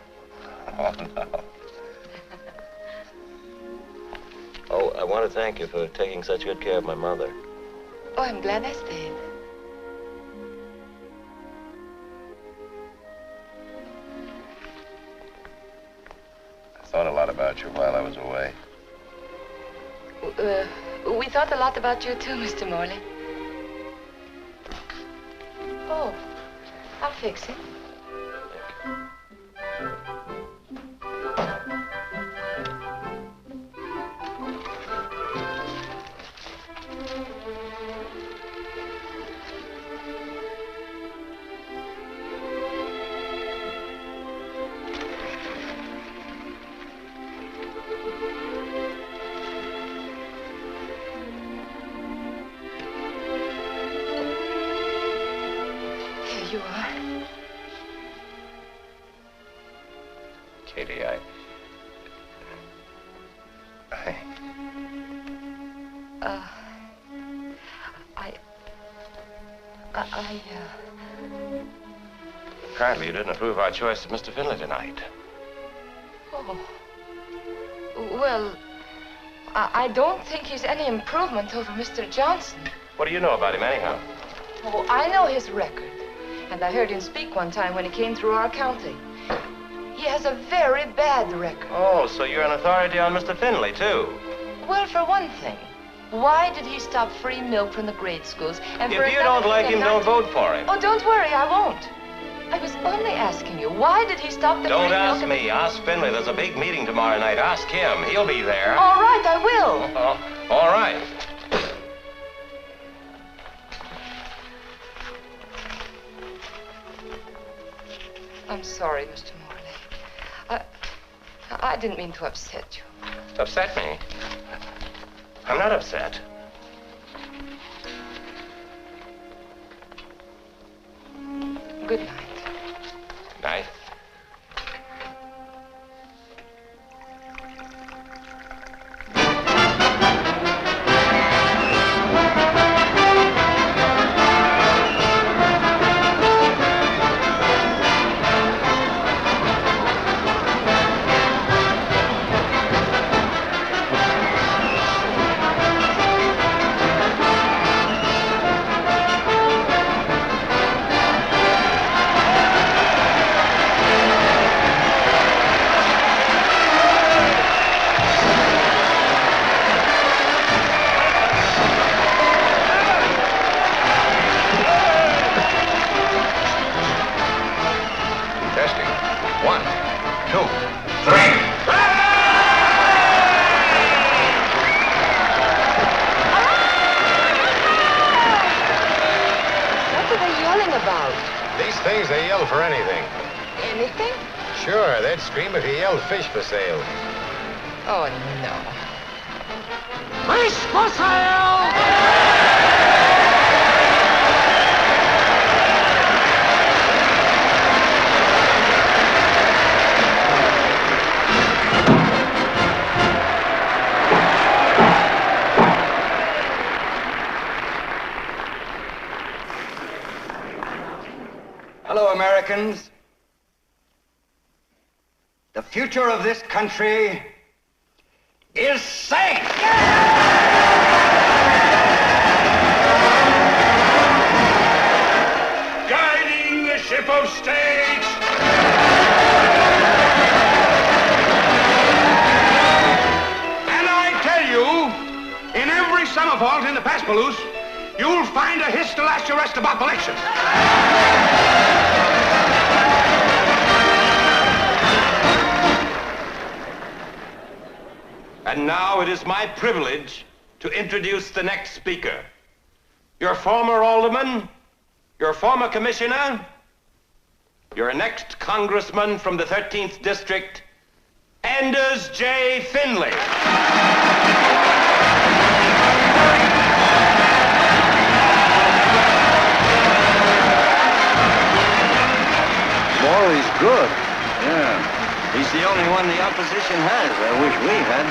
Oh, no. Oh, I want to thank you for taking such good care of my mother. Oh, I'm glad I stayed. I thought a lot about you while I was away. We thought a lot about you too, Mr. Morley. Oh, I'll fix it. You are. Katie, Apparently you didn't approve our choice of Mr. Finley tonight. Oh. Well, I don't think he's any improvement over Mr. Johnson. What do you know about him, anyhow? Oh, I know his record. And I heard him speak one time when he came through our county. He has a very bad record. Oh, so you're an authority on Mr. Finley, too? Well, for one thing, why did he stop free milk from the grade schools? And if you don't like him, don't vote for him. Oh, don't worry, I won't. I was only asking you, why did he stop the free milk? Don't ask me. Ask Finley. There's a big meeting tomorrow night. Ask him. He'll be there. All right, I will. Oh, all right. I'm sorry, Mr. Morley. I didn't mean to upset you. Upset me? I'm not upset. Good night. Night. Scream if you yelled fish for sale. Oh, no. Fish for sale! Hello, Americans. The future of this country is safe! Guiding the ship of state! And I tell you, in every summer vault in the Paspaloose, you'll find a hiss to last your rest of population. And now it is my privilege to introduce the next speaker. Your former alderman, your former commissioner, your next congressman from the 13th District, Anders J. Finley. good. Yeah. He's the only one the opposition has. I wish we had.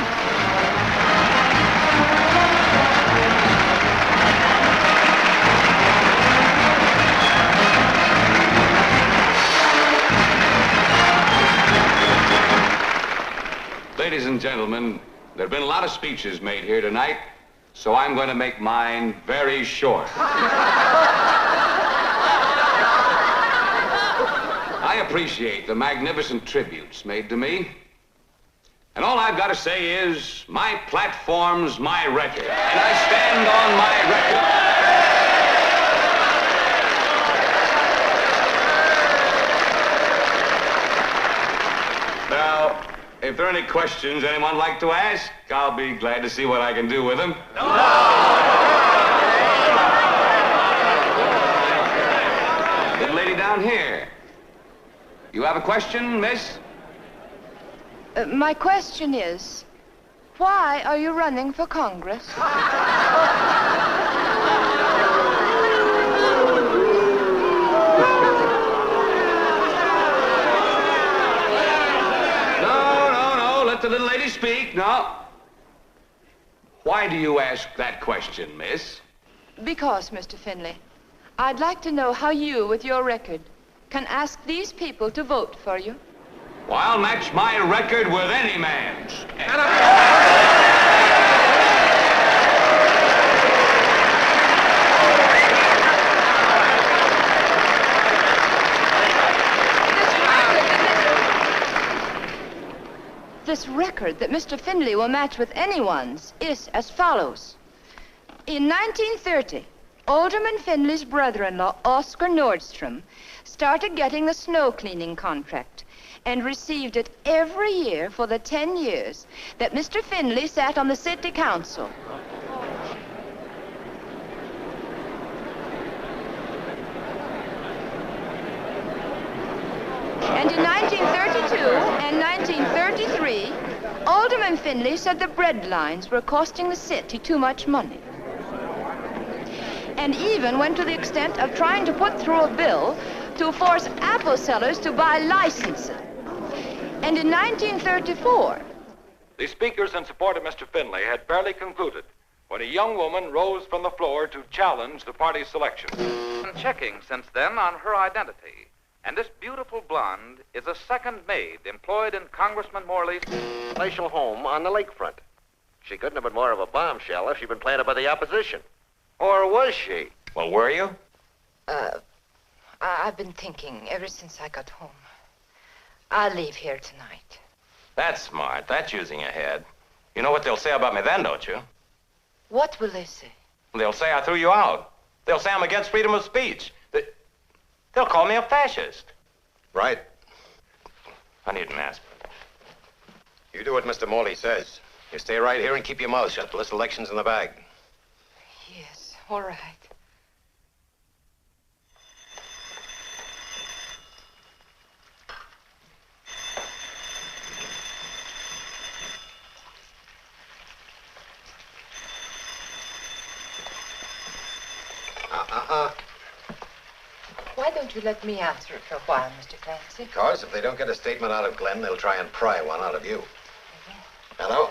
Ladies and gentlemen, there have been a lot of speeches made here tonight, so I'm going to make mine very short. I appreciate the magnificent tributes made to me. And all I've got to say is, my platform's my record, and I stand on my record. Now, if there are any questions anyone would like to ask, I'll be glad to see what I can do with them. Little lady down here. You have a question, miss? My question is, why are you running for Congress? Let the little lady speak. No. Why do you ask that question, miss? Because, Mr. Finley, I'd like to know how you, with your record, can ask these people to vote for you. Well, I'll match my record with any man's. This record that Mr. Finley will match with anyone's is as follows. In 1930, Alderman Finley's brother-in-law, Oscar Nordstrom, started getting the snow cleaning contract and received it every year for the 10 years that Mr. Finley sat on the city council. And in 1932 and 1933, Alderman Finley said the bread lines were costing the city too much money. And even went to the extent of trying to put through a bill to force apple sellers to buy licenses. And in 1934... The speakers in support of Mr. Finley had barely concluded when a young woman rose from the floor to challenge the party's selection. Been checking since then on her identity. And this beautiful blonde is a second maid employed in Congressman Morley's palatial home on the lakefront. She couldn't have been more of a bombshell if she'd been planted by the opposition. Or was she? Well, were you? I've been thinking ever since I got home. I'll leave here tonight. That's smart. That's using a head. You know what they'll say about me then, don't you? What will they say? They'll say I threw you out. They'll say I'm against freedom of speech. They'll call me a fascist. Right. I need an aspirin. You do what Mr. Morley says. You stay right here and keep your mouth shut till this election's in the bag. Yes, all right. Why don't you let me answer it for a while, Mr. Clancy? Because if they don't get a statement out of Glenn, they'll try and pry one out of you. Hello?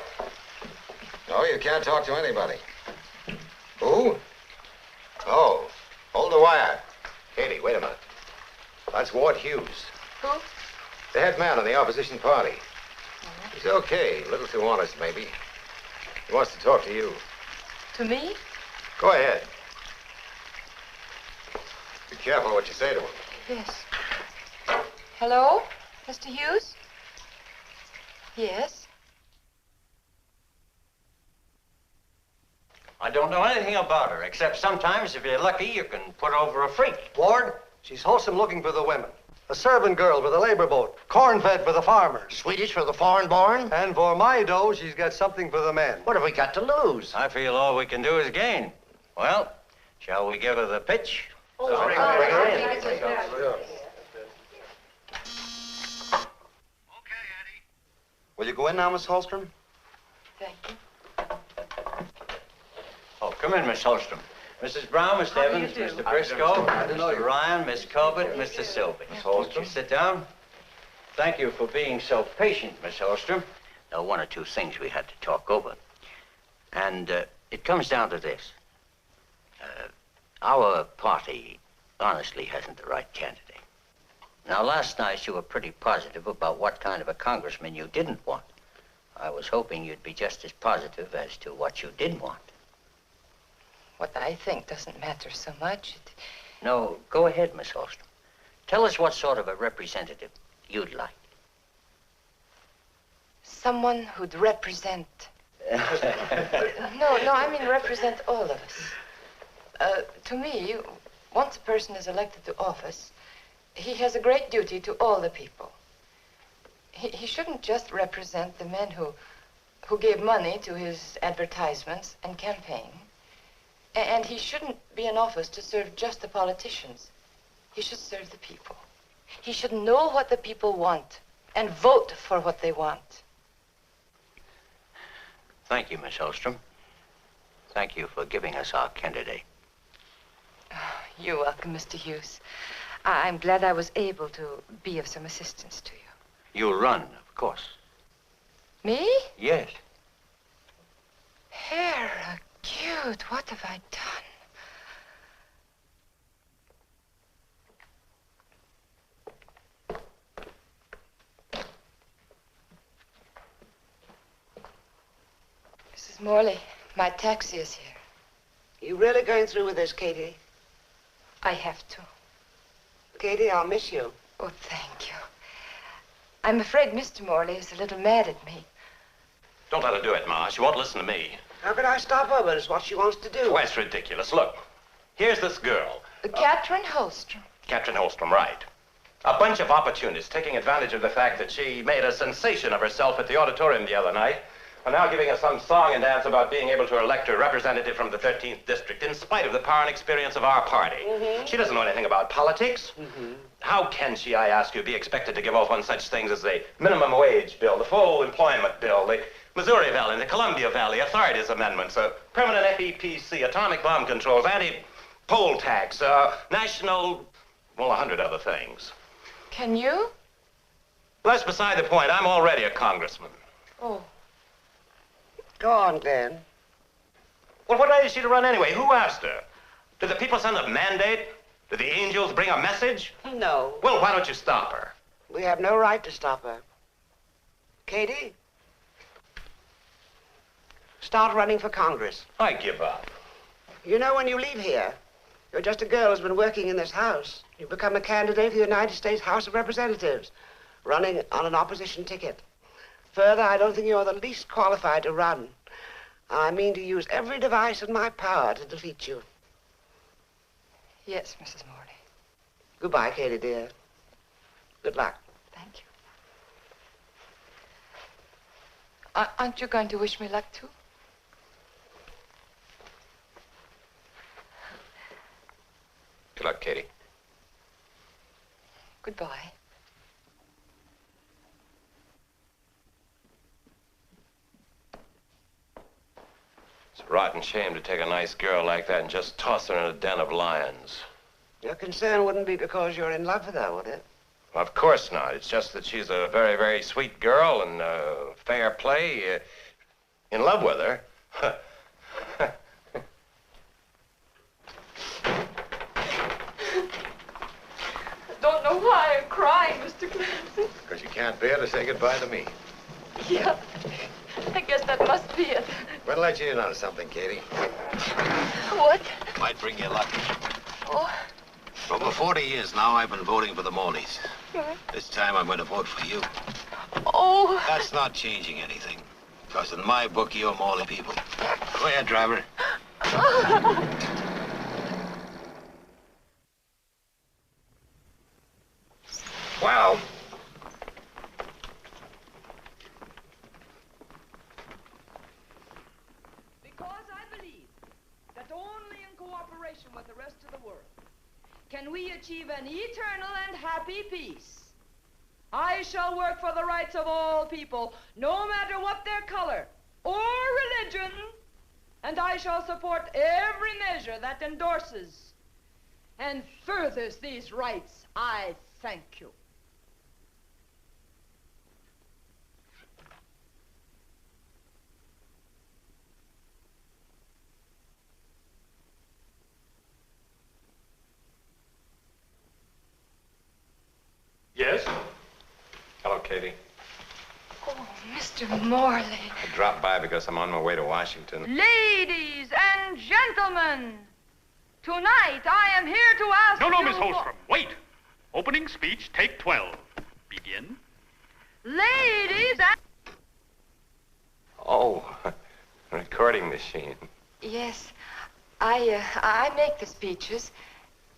No, you can't talk to anybody. Who? Oh, hold the wire. Katie, wait a minute. That's Ward Hughes. Who? The head man of the opposition party. He's okay, a little too honest, maybe. He wants to talk to you. To me? Go ahead. Be careful what you say to him. Yes. Hello, Mr. Hughes? Yes. I don't know anything about her, except sometimes, if you're lucky, you can put over a freak. Ward, she's Holstrom looking for the women. A servant girl for the labor boat, corn-fed for the farmers. Swedish for the foreign-born? And for my dough, she's got something for the men. What have we got to lose? I feel all we can do is gain. Well, shall we give her the pitch? Bring her in. Will you go in now, Miss Holstrom? Thank you. Oh, come in, Miss Holstrom. Mrs. Brown, Mr. Evans, Mr. Briscoe, Mr. Ryan, Miss Corbett, Mr. Sylvie. Miss Holstrom, sit down. Thank you for being so patient, Miss Holstrom. There were one or two things we had to talk over. And it comes down to this. Our party honestly hasn't the right candidate. Now, last night you were pretty positive about what kind of a congressman you didn't want. I was hoping you'd be just as positive as to what you did want. What I think doesn't matter so much. No, go ahead, Miss Holstrom. Tell us what sort of a representative you'd like. Someone who'd represent... No, I mean represent all of us. To me, once a person is elected to office, he has a great duty to all the people. He shouldn't just represent the men who gave money to his advertisements and campaign. And he shouldn't be in office to serve just the politicians. He should serve the people. He should know what the people want and vote for what they want. Thank you, Miss Holstrom. Thank you for giving us our candidate. You're welcome, Mr. Hughes. I'm glad I was able to be of some assistance to you. You'll run, of course. Me? Yes. Hair, cute. What have I done? Mrs. Morley, my taxi is here. You really going through with this, Katie? I have to. Katie, I'll miss you. Oh, thank you. I'm afraid Mr. Morley is a little mad at me. Don't let her do it, Ma. She won't listen to me. How could I stop her? But it's what she wants to do. Why, it's ridiculous. Look, here's this girl. Katrin Holstrom. Katrin Holstrom, right. A bunch of opportunists taking advantage of the fact that she made a sensation of herself at the auditorium the other night, are now giving us some song and dance about being able to elect a representative from the 13th district in spite of the power and experience of our party. She doesn't know anything about politics. How can she, I ask you, be expected to give off on such things as the minimum wage bill, the full employment bill, the Missouri Valley, the Columbia Valley Authorities Amendments, permanent FEPC, atomic bomb controls, anti-poll tax, national, well, 100 other things. Can you? That's beside the point. I'm already a congressman. Oh. Go on, Glenn. Well, what right is she to run anyway? Who asked her? Did the people send a mandate? Did the angels bring a message? No. Well, why don't you stop her? We have no right to stop her. Katie? Start running for Congress. I give up. You know, when you leave here, you're just a girl who's been working in this house. You become a candidate for the United States House of Representatives, running on an opposition ticket. Further, I don't think you're the least qualified to run. I mean to use every device in my power to defeat you. Yes, Mrs. Morley. Goodbye, Katie, dear. Good luck. Thank you. Aren't you going to wish me luck, too? Good luck, Katie. Goodbye. It's a rotten shame to take a nice girl like that and just toss her in a den of lions. Your concern wouldn't be because you're in love with her, would it? Well, of course not. It's just that she's a very, very sweet girl and fair play. In love with her. I don't know why I'm crying, Mr. Clancy. Because you can't bear to say goodbye to me. Yeah, I guess that must be it. We'll let you in on something, Katie. What? Might bring you luck. Oh. For over 40 years now, I've been voting for the Morleys. This time, I'm going to vote for you. Oh. That's not changing anything. Because in my book, you're Morley people. Go ahead, driver. Well. Because I believe that only in cooperation with the rest of the world can we achieve an eternal and happy peace. I shall work for the rights of all people, no matter what their color or religion, and I shall support every measure that endorses and furthers these rights. I thank you. Yes? Hello, Katie. Oh, Mr. Morley. I dropped by because I'm on my way to Washington. Ladies and gentlemen, tonight I am here to ask No, you... Miss Holstrom. Wait. Opening speech, take 12. Begin. Ladies and... Oh, recording machine. Yes, I make the speeches,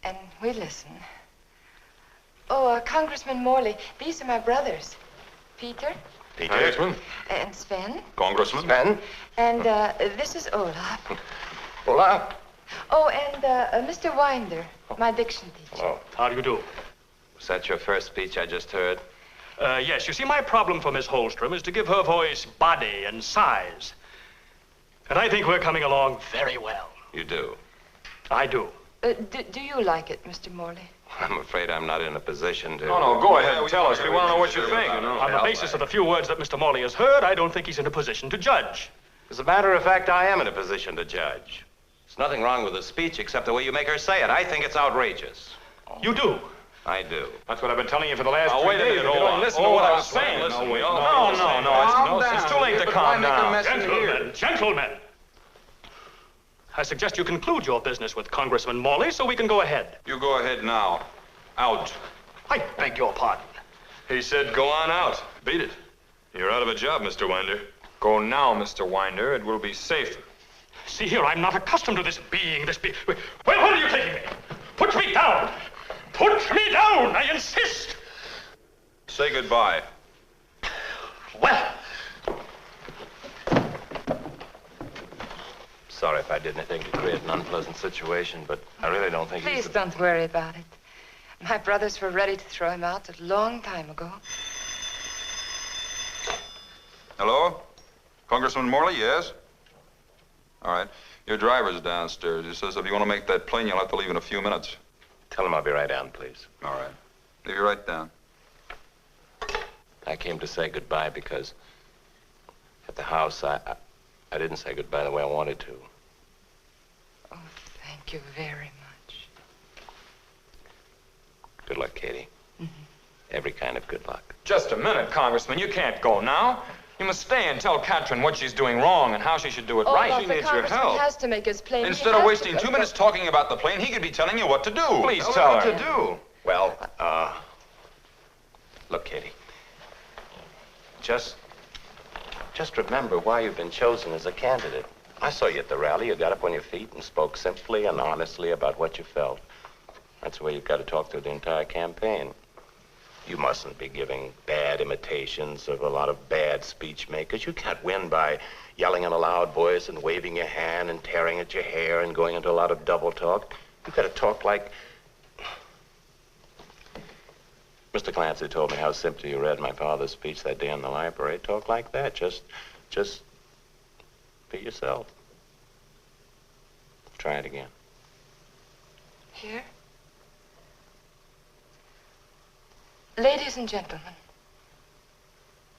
and we listen. Oh, Congressman Morley, these are my brothers. Peter. Congressman. And Sven. Congressman. Sven. And this is Olaf. Olaf. Oh, and Mr. Winder, my diction teacher. Oh, how do you do? Was that your first speech I just heard? Yes, you see, my problem for Miss Holstrom is to give her voice body and size. And I think we're coming along very well. You do? I do. Do you like it, Mr. Morley? I'm afraid I'm not in a position to... No, go ahead and tell us. We want to know what you think. On the basis of the few words that Mr. Morley has heard, I don't think he's in a position to judge. As a matter of fact, I am in a position to judge. There's nothing wrong with the speech except the way you make her say it. I think it's outrageous. You do? I do. That's what I've been telling you for the last 3 wait a days. minute, hold on. Listen to what I was saying. No, It's too late to calm down. Gentlemen. I suggest you conclude your business with Congressman Morley so we can go ahead. You go ahead now. Out. I beg your pardon. He said go on out. Beat it. You're out of a job, Mr. Winder. Go now, Mr. Winder. It will be safer. See here, I'm not accustomed to this being. Where are you taking me? Put me down! Put me down, I insist! Say goodbye. Well, Sorry if I did anything to create an unpleasant situation, but I really don't think Please don't worry about it. My brothers were ready to throw him out a long time ago. Hello? Congressman Morley, yes? All right. Your driver's downstairs. He says if you want to make that plane, you'll have to leave in a few minutes. Tell him I'll be right down, please. All right. Leave you right down. I came to say goodbye because at the house, I didn't say goodbye the way I wanted to. Oh, thank you very much. Good luck, Katie. Every kind of good luck. Just a minute, Congressman. You can't go now. You must stay and tell Katrin what she's doing wrong and how she should do it right. She needs your help. He has to make his plane. Instead of wasting 2 minutes talking about the plane, he could be telling you what to do. Please tell her. What to do. Well, look, Katie. Just remember why you've been chosen as a candidate. I saw you at the rally. You got up on your feet and spoke simply and honestly about what you felt. That's the way you've got to talk through the entire campaign. You mustn't be giving bad imitations of a lot of bad speech makers. You can't win by yelling in a loud voice and waving your hand and tearing at your hair and going into a lot of double talk. You've got to talk like... Mr. Clancy told me how simply you read my father's speech that day in the library. Talk like that. Just be yourself. Try it again. Here? Ladies and gentlemen,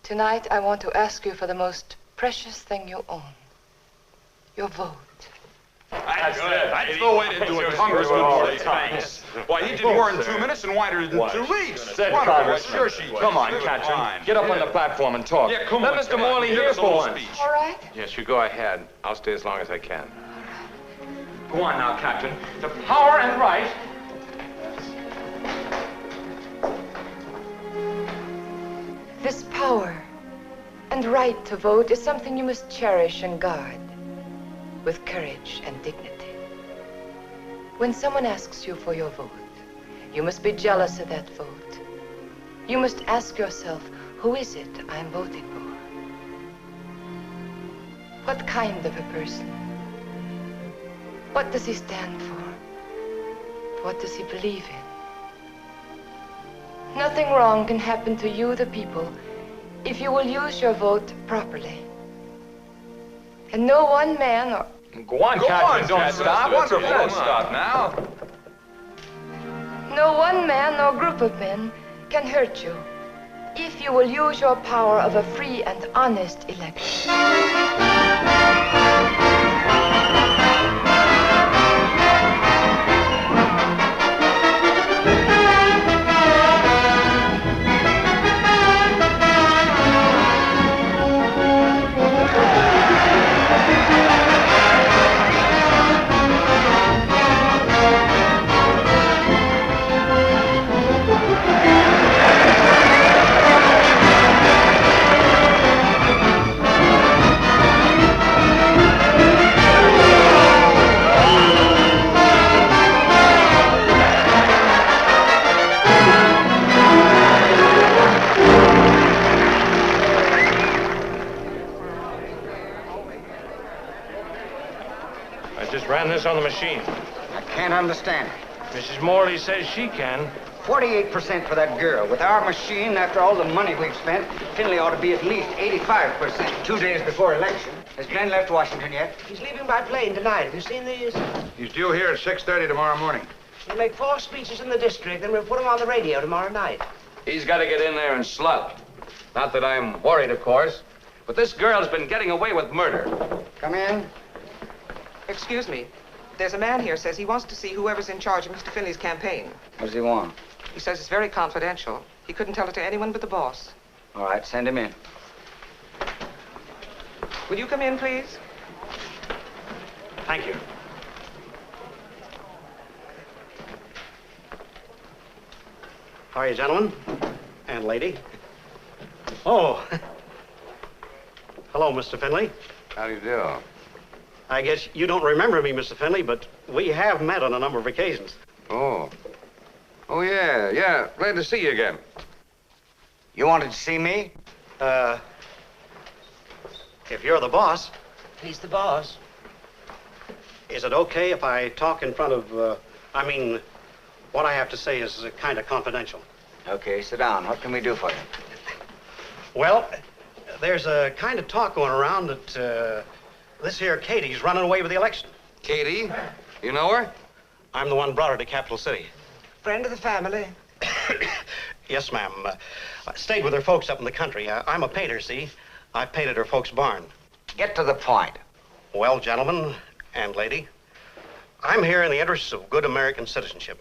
tonight I want to ask you for the most precious thing you own, your vote. That's the way to do it, Congressman Morley. Thanks. Why, he did more in 2 minutes and Winder did in 2 weeks. Said Congressman. Come on, Katrin. Get up on the platform and talk. Yeah, come Let on, Mr. Morley hear for once. All right. Yes, you go ahead. I'll stay as long as I can. Go on now, Katrin. The power and right... This power and right to vote is something you must cherish and guard with courage and dignity. When someone asks you for your vote, you must be jealous of that vote. You must ask yourself, who is it I'm voting for? What kind of a person? What does he stand for? What does he believe in? Nothing wrong can happen to you, the people, if you will use your vote properly. And no one man or... Go on, Katrin. Don't stop. Wonderful. Don't stop now. No one man or group of men can hurt you if you will use your power of a free and honest election. just ran this on the machine. I can't understand it. Mrs. Morley says she can. 48% for that girl. With our machine, after all the money we've spent, Finley ought to be at least 85%. 2 days before election. Has Glenn left Washington yet? He's leaving by plane tonight. Have you seen these? He's due here at 6:30 tomorrow morning. He'll make 4 speeches in the district, then we'll put him on the radio tomorrow night. He's got to get in there and slug. Not that I'm worried, of course, but this girl's been getting away with murder. Come in. Excuse me. There's a man here says he wants to see whoever's in charge of Mr. Finley's campaign. What does he want? He says it's very confidential. He couldn't tell it to anyone but the boss. All right, send him in. Will you come in, please? Thank you. How are you, gentlemen? And lady? Oh. Hello, Mr. Finley. How do you do? I guess you don't remember me, Mr. Finley, but we have met on a number of occasions. Oh. Oh, yeah. Glad to see you again. You wanted to see me? If you're the boss. He's the boss. Is it okay if I talk in front of, what I have to say is kind of confidential. Okay, sit down. What can we do for you? Well, there's a kind of talk going around that this here Katie's running away with the election. Katie? You know her? I'm the one brought her to Capital City. Friend of the family. Yes, ma'am. I stayed with her folks up in the country. I'm a painter, see? I painted her folks' barn. Get to the point. Well, gentlemen and lady, I'm here in the interests of good American citizenship.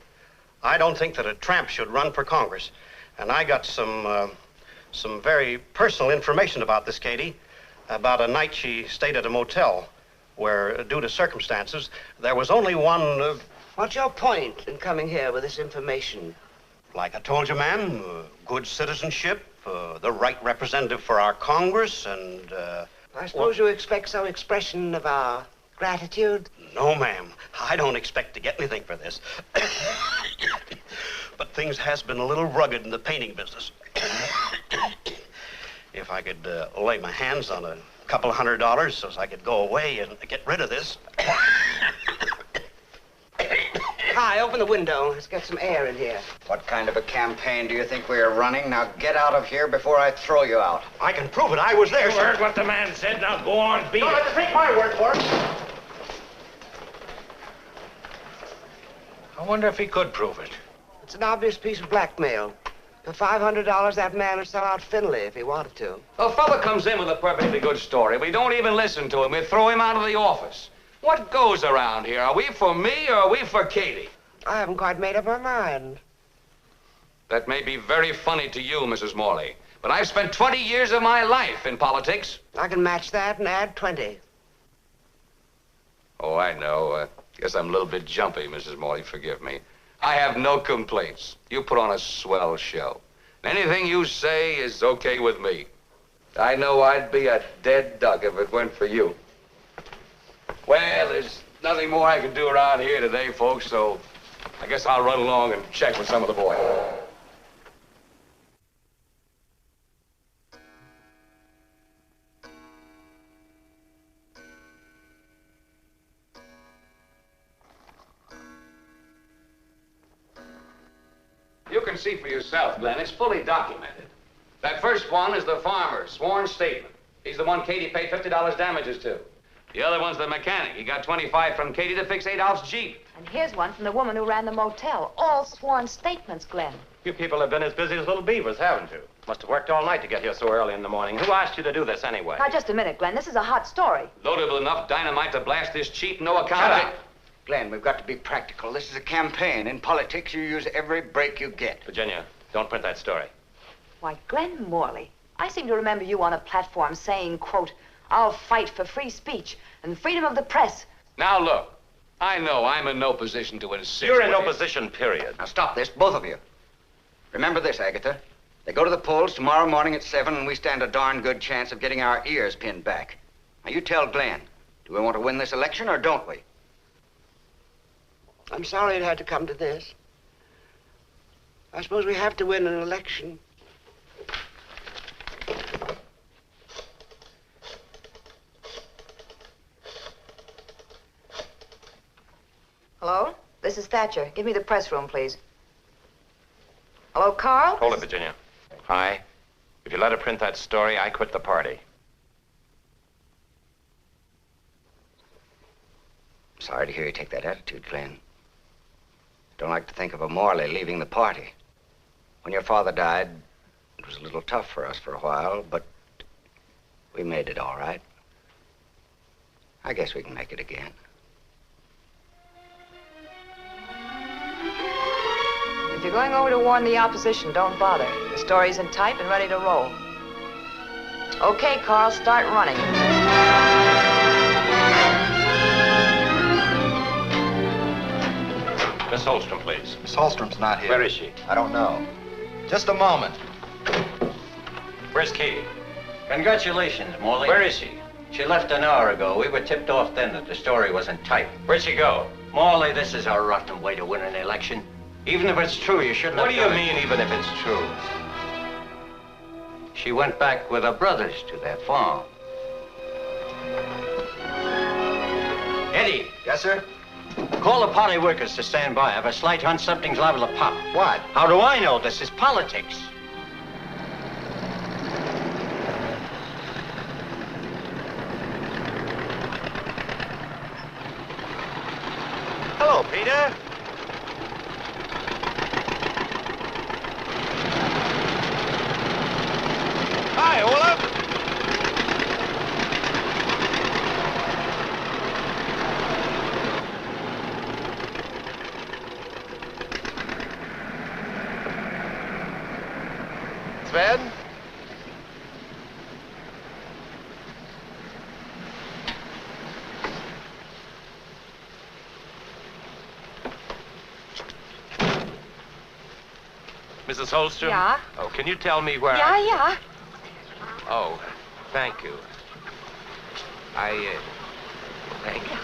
I don't think that a tramp should run for Congress. And I got some very personal information about this Katie, about a night she stayed at a motel where, due to circumstances, there was only one... What's your point in coming here with this information? Like I told you, ma'am, good citizenship, the right representative for our Congress, and... I suppose you expect some expression of our gratitude? No, ma'am. I don't expect to get anything for this. But things has been a little rugged in the painting business. If I could lay my hands on a couple $100 so as I could go away and get rid of this. Hi, open the window. Let's get some air in here. What kind of a campaign do you think we are running? Now get out of here before I throw you out. I can prove it. I was there, You heard what the man said. Now go on, beat Don't it. have to take my word for it. I wonder if he could prove it. It's an obvious piece of blackmail. For $500, that man would sell out Finley if he wanted to. A fella comes in with a perfectly good story. We don't even listen to him. We throw him out of the office. What goes around here? Are we for me or are we for Katie? I haven't quite made up my mind. That may be very funny to you, Mrs. Morley, but I've spent 20 years of my life in politics. I can match that and add 20. Oh, I know. Guess I'm a little bit jumpy, Mrs. Morley. Forgive me. I have no complaints. You put on a swell show. Anything you say is okay with me. I know I'd be a dead duck if it weren't for you. Well, there's nothing more I can do around here today, folks, so I guess I'll run along and check with some of the boys. You can see for yourself, Glenn. It's fully documented. That first one is the farmer's sworn statement. He's the one Katie paid $50 damages to. The other one's the mechanic. He got 25 from Katie to fix Adolph's Jeep. And here's one from the woman who ran the motel. All sworn statements, Glenn. You people have been as busy as little beavers, haven't you? Must have worked all night to get here so early in the morning. Who asked you to do this anyway? Now, just a minute, Glenn. This is a hot story. Loaded with enough dynamite to blast this cheap, no account. Shut up. Glenn, we've got to be practical. This is a campaign. In politics, you use every break you get. Virginia, don't print that story. Why, Glenn Morley, I seem to remember you on a platform saying, quote, I'll fight for free speech and freedom of the press. Now, look, I know I'm in no position to insist. You're in no position, period. Now, stop this, both of you. Remember this, Agatha. They go to the polls tomorrow morning at 7, and we stand a darn good chance of getting our ears pinned back. Now, you tell Glenn, do we want to win this election or don't we? I'm sorry it had to come to this. I suppose we have to win an election. Hello? This is Thatcher. Give me the press room, please. Hello, Carl? Hold it, Virginia. Hi. If you let her print that story, I quit the party. Sorry to hear you take that attitude, Glenn. Don't like to think of a Morley leaving the party. When your father died, it was a little tough for us for a while, but we made it all right. I guess we can make it again. If you're going over to warn the opposition, don't bother. The story's in type and ready to roll. Okay, Carl, start running. Miss Holstrom, please. Miss Holstrom's not here. Where is she? I don't know. Just a moment. Where's Katie? Congratulations, Morley. Where is she? She left an hour ago. We were tipped off then that the story wasn't type. Where'd she go? Morley, this is a rotten way to win an election. Even if it's true, you shouldn't What have do you done mean, even if it's true? She went back with her brothers to their farm. Eddie. Yes, sir? Call the party workers to stand by. I have a slight hunch something's liable to pop. What? How do I know? This is politics. Hello, Peter. Hi, Olaf. Sven? Mrs. Holstrom? Yeah? Oh, can you tell me where... Yeah. Oh, thank you. Thank you.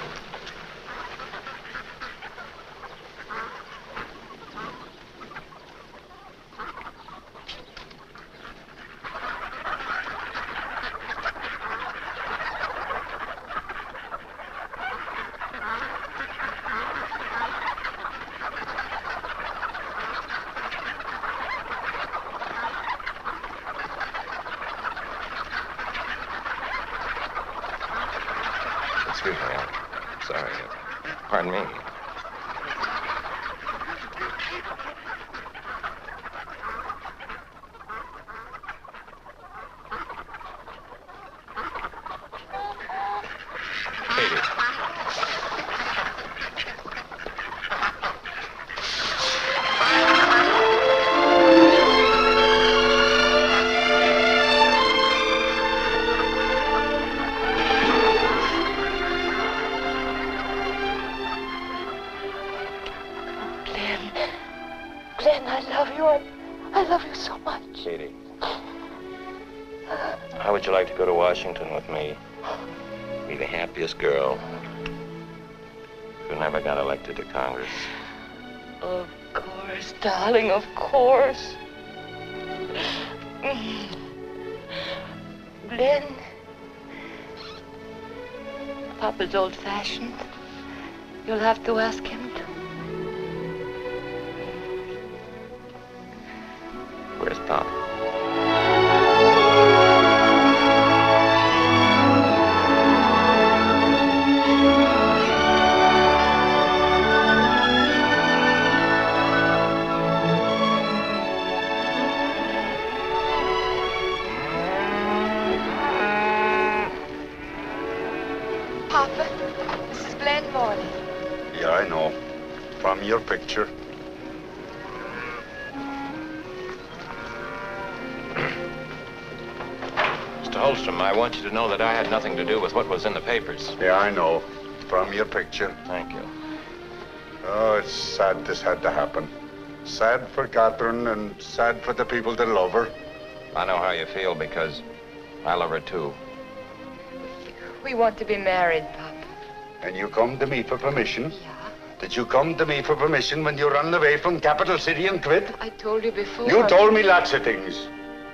Excuse me, I'm sorry. Pardon me. Katie. Glenn, I love you. I love you so much. Katie. How would you like to go to Washington with me? Be the happiest girl who never got elected to Congress. Of course, darling, of course. Glenn, Papa's old-fashioned. You'll have to ask him to. Where's Pop? Papa, this is Glenn Morley. Yeah, I know. From your picture. Mr. Holstrom, I want you to know that I had nothing to do with what was in the papers. Yeah, I know. From your picture. Thank you. Oh, it's sad this had to happen. Sad for Katrin and sad for the people that love her. I know how you feel because I love her too. We want to be married, Papa. And you come to me for permission? Yeah. Did you come to me for permission when you ran away from capital city and quit? I told you before. You told me lots of things.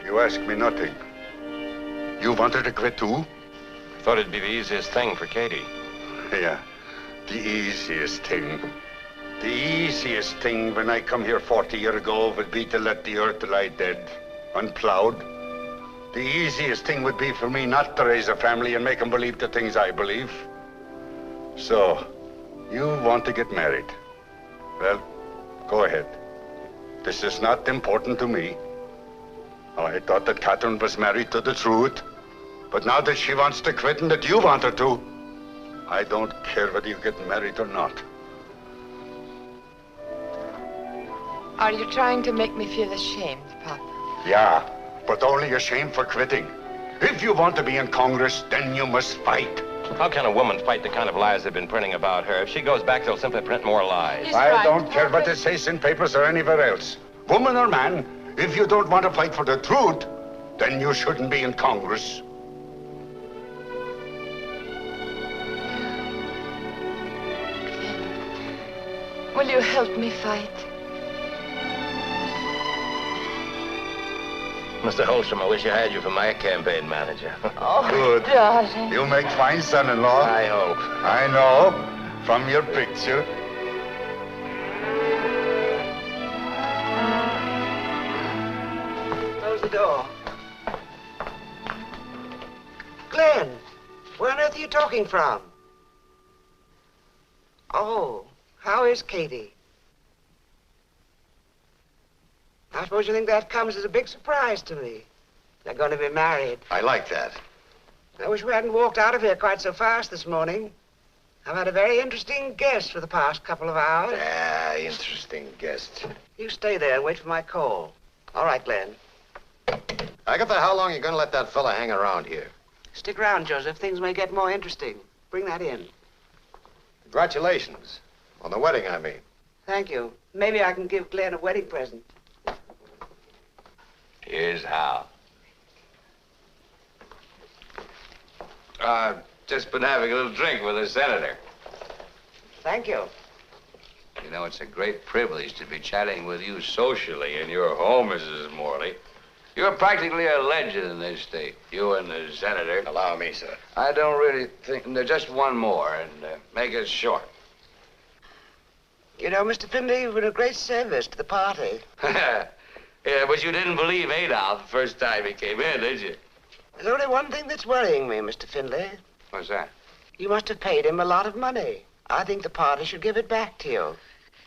You asked me nothing. You wanted to quit too? I thought it'd be the easiest thing for Katie. Yeah, the easiest thing. The easiest thing when I come here 40 years ago would be to let the earth lie dead, unplowed. The easiest thing would be for me not to raise a family and make them believe the things I believe. So, you want to get married. Well, go ahead. This is not important to me. I thought that Katrin was married to the truth. But now that she wants to quit and that you want her to, I don't care whether you get married or not. Are you trying to make me feel ashamed, Papa? Yeah, but only ashamed for quitting. If you want to be in Congress, then you must fight. How can a woman fight the kind of lies they've been printing about her? If she goes back, they'll simply print more lies. I don't care what it says in papers or anywhere else. Woman or man, if you don't want to fight for the truth, then you shouldn't be in Congress. Will you help me fight? Mr. Holstrom, I wish I had you for my campaign manager. Oh, good. Darling. You make fine son-in-law. I hope. I know, from your picture. Close the door. Glenn, where on earth are you talking from? Oh, how is Katie? I suppose you think that comes as a big surprise to me. They're going to be married. I like that. I wish we hadn't walked out of here quite so fast this morning. I've had a very interesting guest for the past couple of hours. Ah, interesting guest. You stay there and wait for my call. All right, Glenn. Agatha, how long are you going to let that fella hang around here? Stick around, Joseph. Things may get more interesting. Bring that in. Congratulations. On the wedding, I mean. Thank you. Maybe I can give Glenn a wedding present. Here's how. Just been having a little drink with the senator. Thank you. You know, it's a great privilege to be chatting with you socially in your home, Mrs. Morley. You're practically a legend in this state, you and the senator. Allow me, sir. I don't really think... Just one more, and make it short. You know, Mr. Findlay, you've been a great service to the party. Yeah, but you didn't believe Adolf the first time he came in, did you? There's only one thing that's worrying me, Mr. Findlay. What's that? You must have paid him a lot of money. I think the party should give it back to you.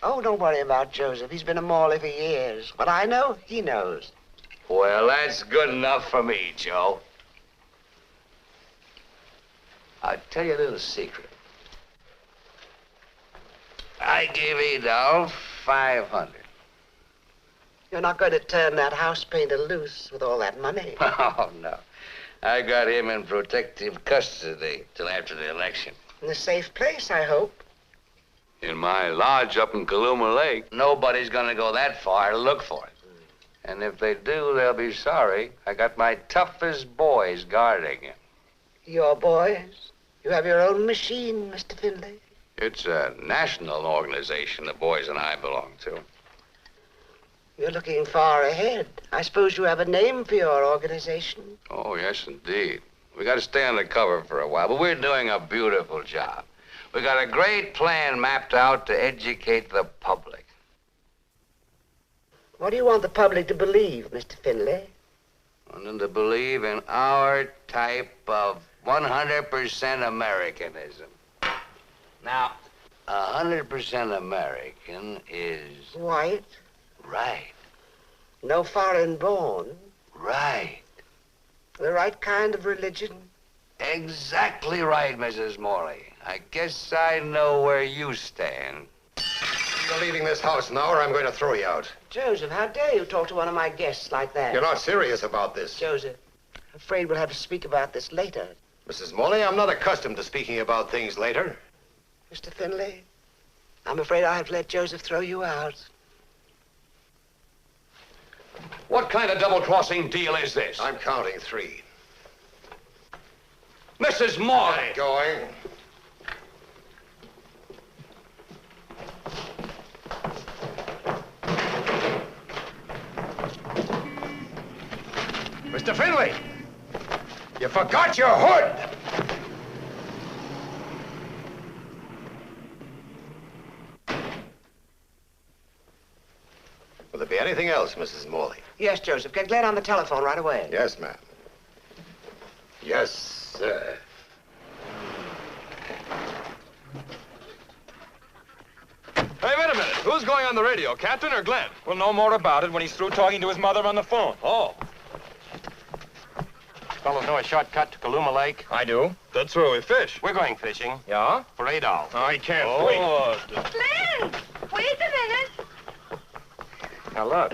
Oh, don't worry about Joseph. He's been a Morley for years. What I know, he knows. Well, that's good enough for me, Joe. I'll tell you a little secret. I gave Adolf 500. You're not going to turn that house painter loose with all that money. Oh, no. I got him in protective custody till after the election. In a safe place, I hope. In my lodge up in Kaluma Lake. Nobody's gonna go that far to look for it. And if they do, they'll be sorry. I got my toughest boys guarding him. Your boys? You have your own machine, Mr. Findlay. It's a national organization the boys and I belong to. You're looking far ahead. I suppose you have a name for your organization. Oh, yes, indeed. We got to stay undercover for a while, but we're doing a beautiful job. We got a great plan mapped out to educate the public. What do you want the public to believe, Mr. Findlay? I want them to believe in our type of 100% Americanism. Now, 100% American is... White? Right. No foreign born? Right. The right kind of religion? Exactly right, Mrs. Morley. I guess I know where you stand. You're leaving this house now, or I'm going to throw you out. Joseph, how dare you talk to one of my guests like that? You're not serious about this. Joseph, I'm afraid we'll have to speak about this later. Mrs. Morley, I'm not accustomed to speaking about things later. Mr. Findlay, I'm afraid I'll have to let Joseph throw you out. What kind of double-crossing deal is this? I'm counting 3. Mrs. Morley! Get going. Mr. Findlay! You forgot your hood! Could be anything else, Mrs. Morley. Yes, Joseph. Get Glenn on the telephone right away. Yes, ma'am. Yes, sir. Hey, wait a minute. Who's going on the radio, Katrin or Glenn? We'll know more about it when he's through talking to his mother on the phone. Oh. Fellows know a shortcut to Kaluma Lake? I do. That's where we fish. We're going fishing. Yeah? For $8. I can't wait. Glenn, wait a minute. Now, look.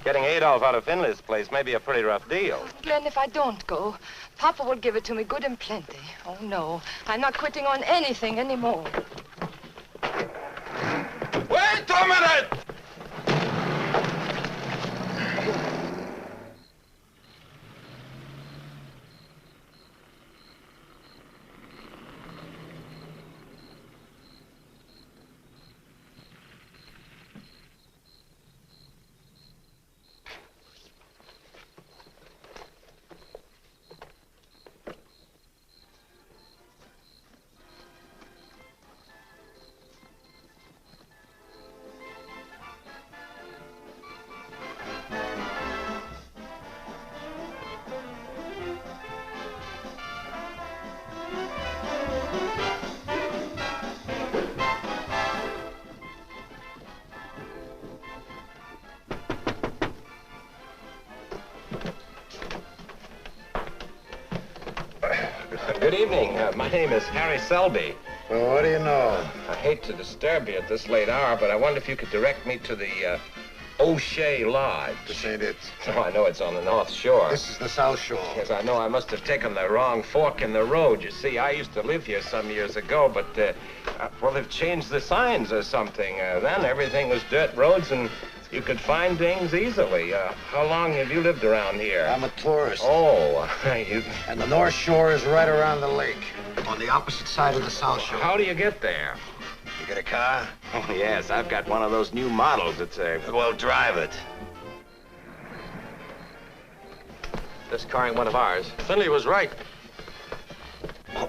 Getting Adolf out of Finley's place may be a pretty rough deal. Glenn, if I don't go, Papa will give it to me good and plenty. Oh, no. I'm not quitting on anything anymore. Wait a minute! Good evening. My name is Harry Selby. Well, what do you know? I hate to disturb you at this late hour, but I wonder if you could direct me to the O'Shea Lodge. This ain't it. Oh, I know it's on the North Shore. This is the South Shore. Yes, I know. I must have taken the wrong fork in the road. You see, I used to live here some years ago, but, well, they've changed the signs or something. Then everything was dirt roads, and you could find things easily. How long have you lived around here? I'm a tourist. Oh, And the North Shore is right around the lake, on the opposite side of the South Shore. How do you get there? You get a car? Oh, yes, I've got one of those new models. It's a... Well, drive it. This car ain't one of ours. Finley was right.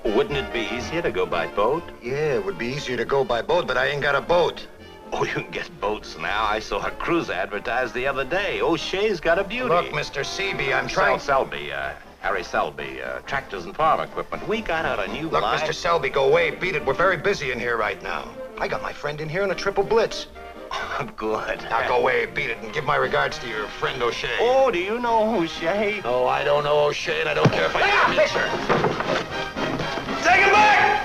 Wouldn't it be easier to go by boat? Yeah, it would be easier to go by boat, but I ain't got a boat. Oh, you can get boats now. I saw a cruise advertised the other day. O'Shea's got a beauty. Look, Mr. Seaby, I'm trying... Selby, Harry Selby, tractors and farm equipment. We got out a new Look, line. Mr. Selby, go away. Beat it. We're very busy in here right now. I got my friend in here in a triple blitz. Good. Now go away, beat it, and give my regards to your friend O'Shea. Oh, do you know O'Shea? No, I don't know O'Shea, and I don't care if I... Fisher! Take it back!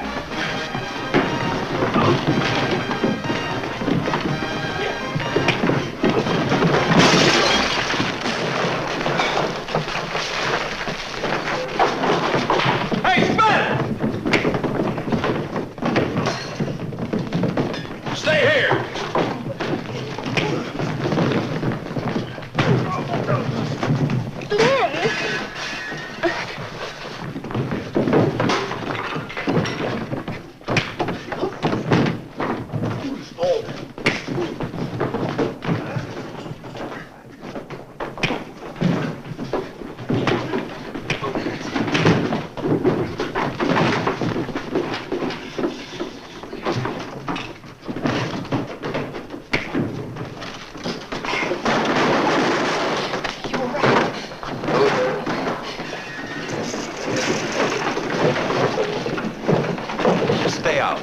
Stay out.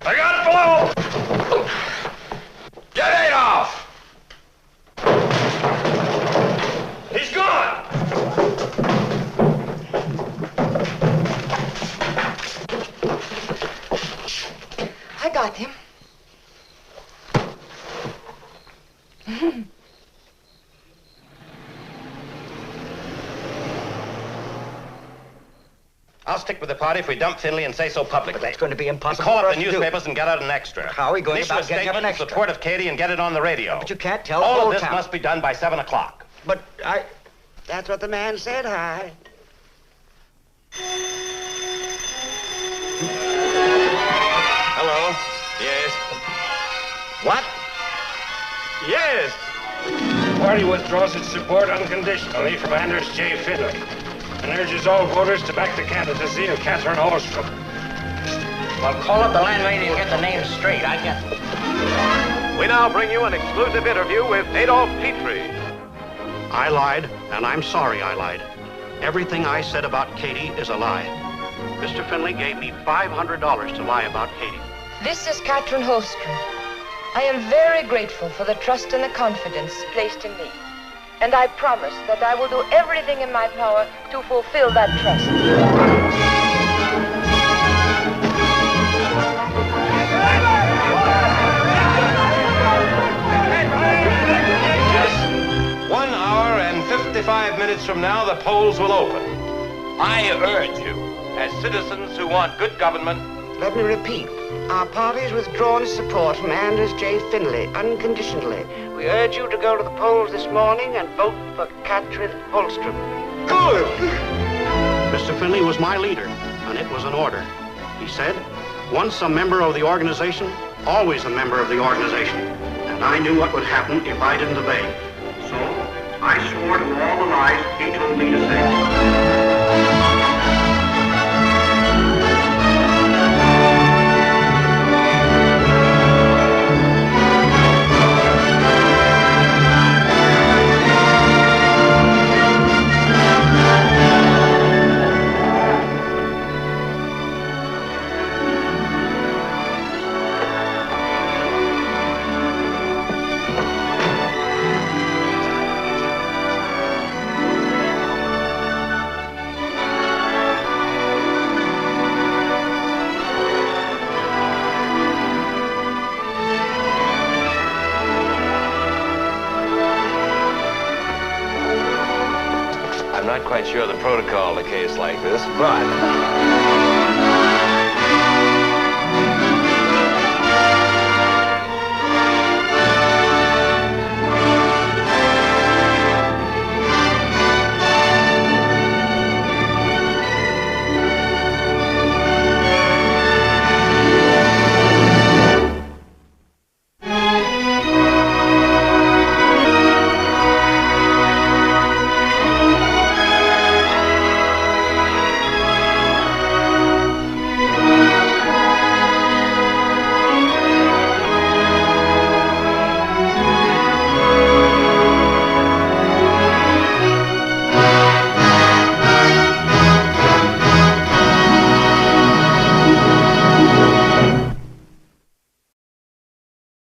I got blow! Get Adolf! He's gone! I got him. I'll stick with the party if we dump Finley and say so publicly. But that's going to be impossible. Call for up us the to do. newspapers and get out an extra. How are we going Issue about a getting statement an in extra? support of Katie and get it on the radio. But you can't tell the All whole of this town. must be done by 7 o'clock. But that's what the man said, Hi. Yes. What? Yes. The party withdraws its support unconditionally from Anders J. Finley and urges all voters to back the candidacy of Katrin Holstrom. Well, call up the landlady and get the names straight. I get. We now bring you an exclusive interview with Adolf Petrie. I lied, and I'm sorry I lied. Everything I said about Katie is a lie. Mr. Finley gave me $500 to lie about Katie. This is Katrin Holstrom. I am very grateful for the trust and the confidence placed in me. And I promise that I will do everything in my power to fulfill that trust. Just 1 hour and 55 minutes from now, the polls will open. I urge you, as citizens who want good government. Let me repeat. Our party has withdrawn its support from Anders J. Finley unconditionally. We urge you to go to the polls this morning and vote for Katrin Holstrom. Good! Mr. Finley was my leader, and it was an order. He said, once a member of the organization, always a member of the organization. And I knew what would happen if I didn't obey. So I swore to all the lies he told me to say. I'm not quite sure of the protocol in a case like this, but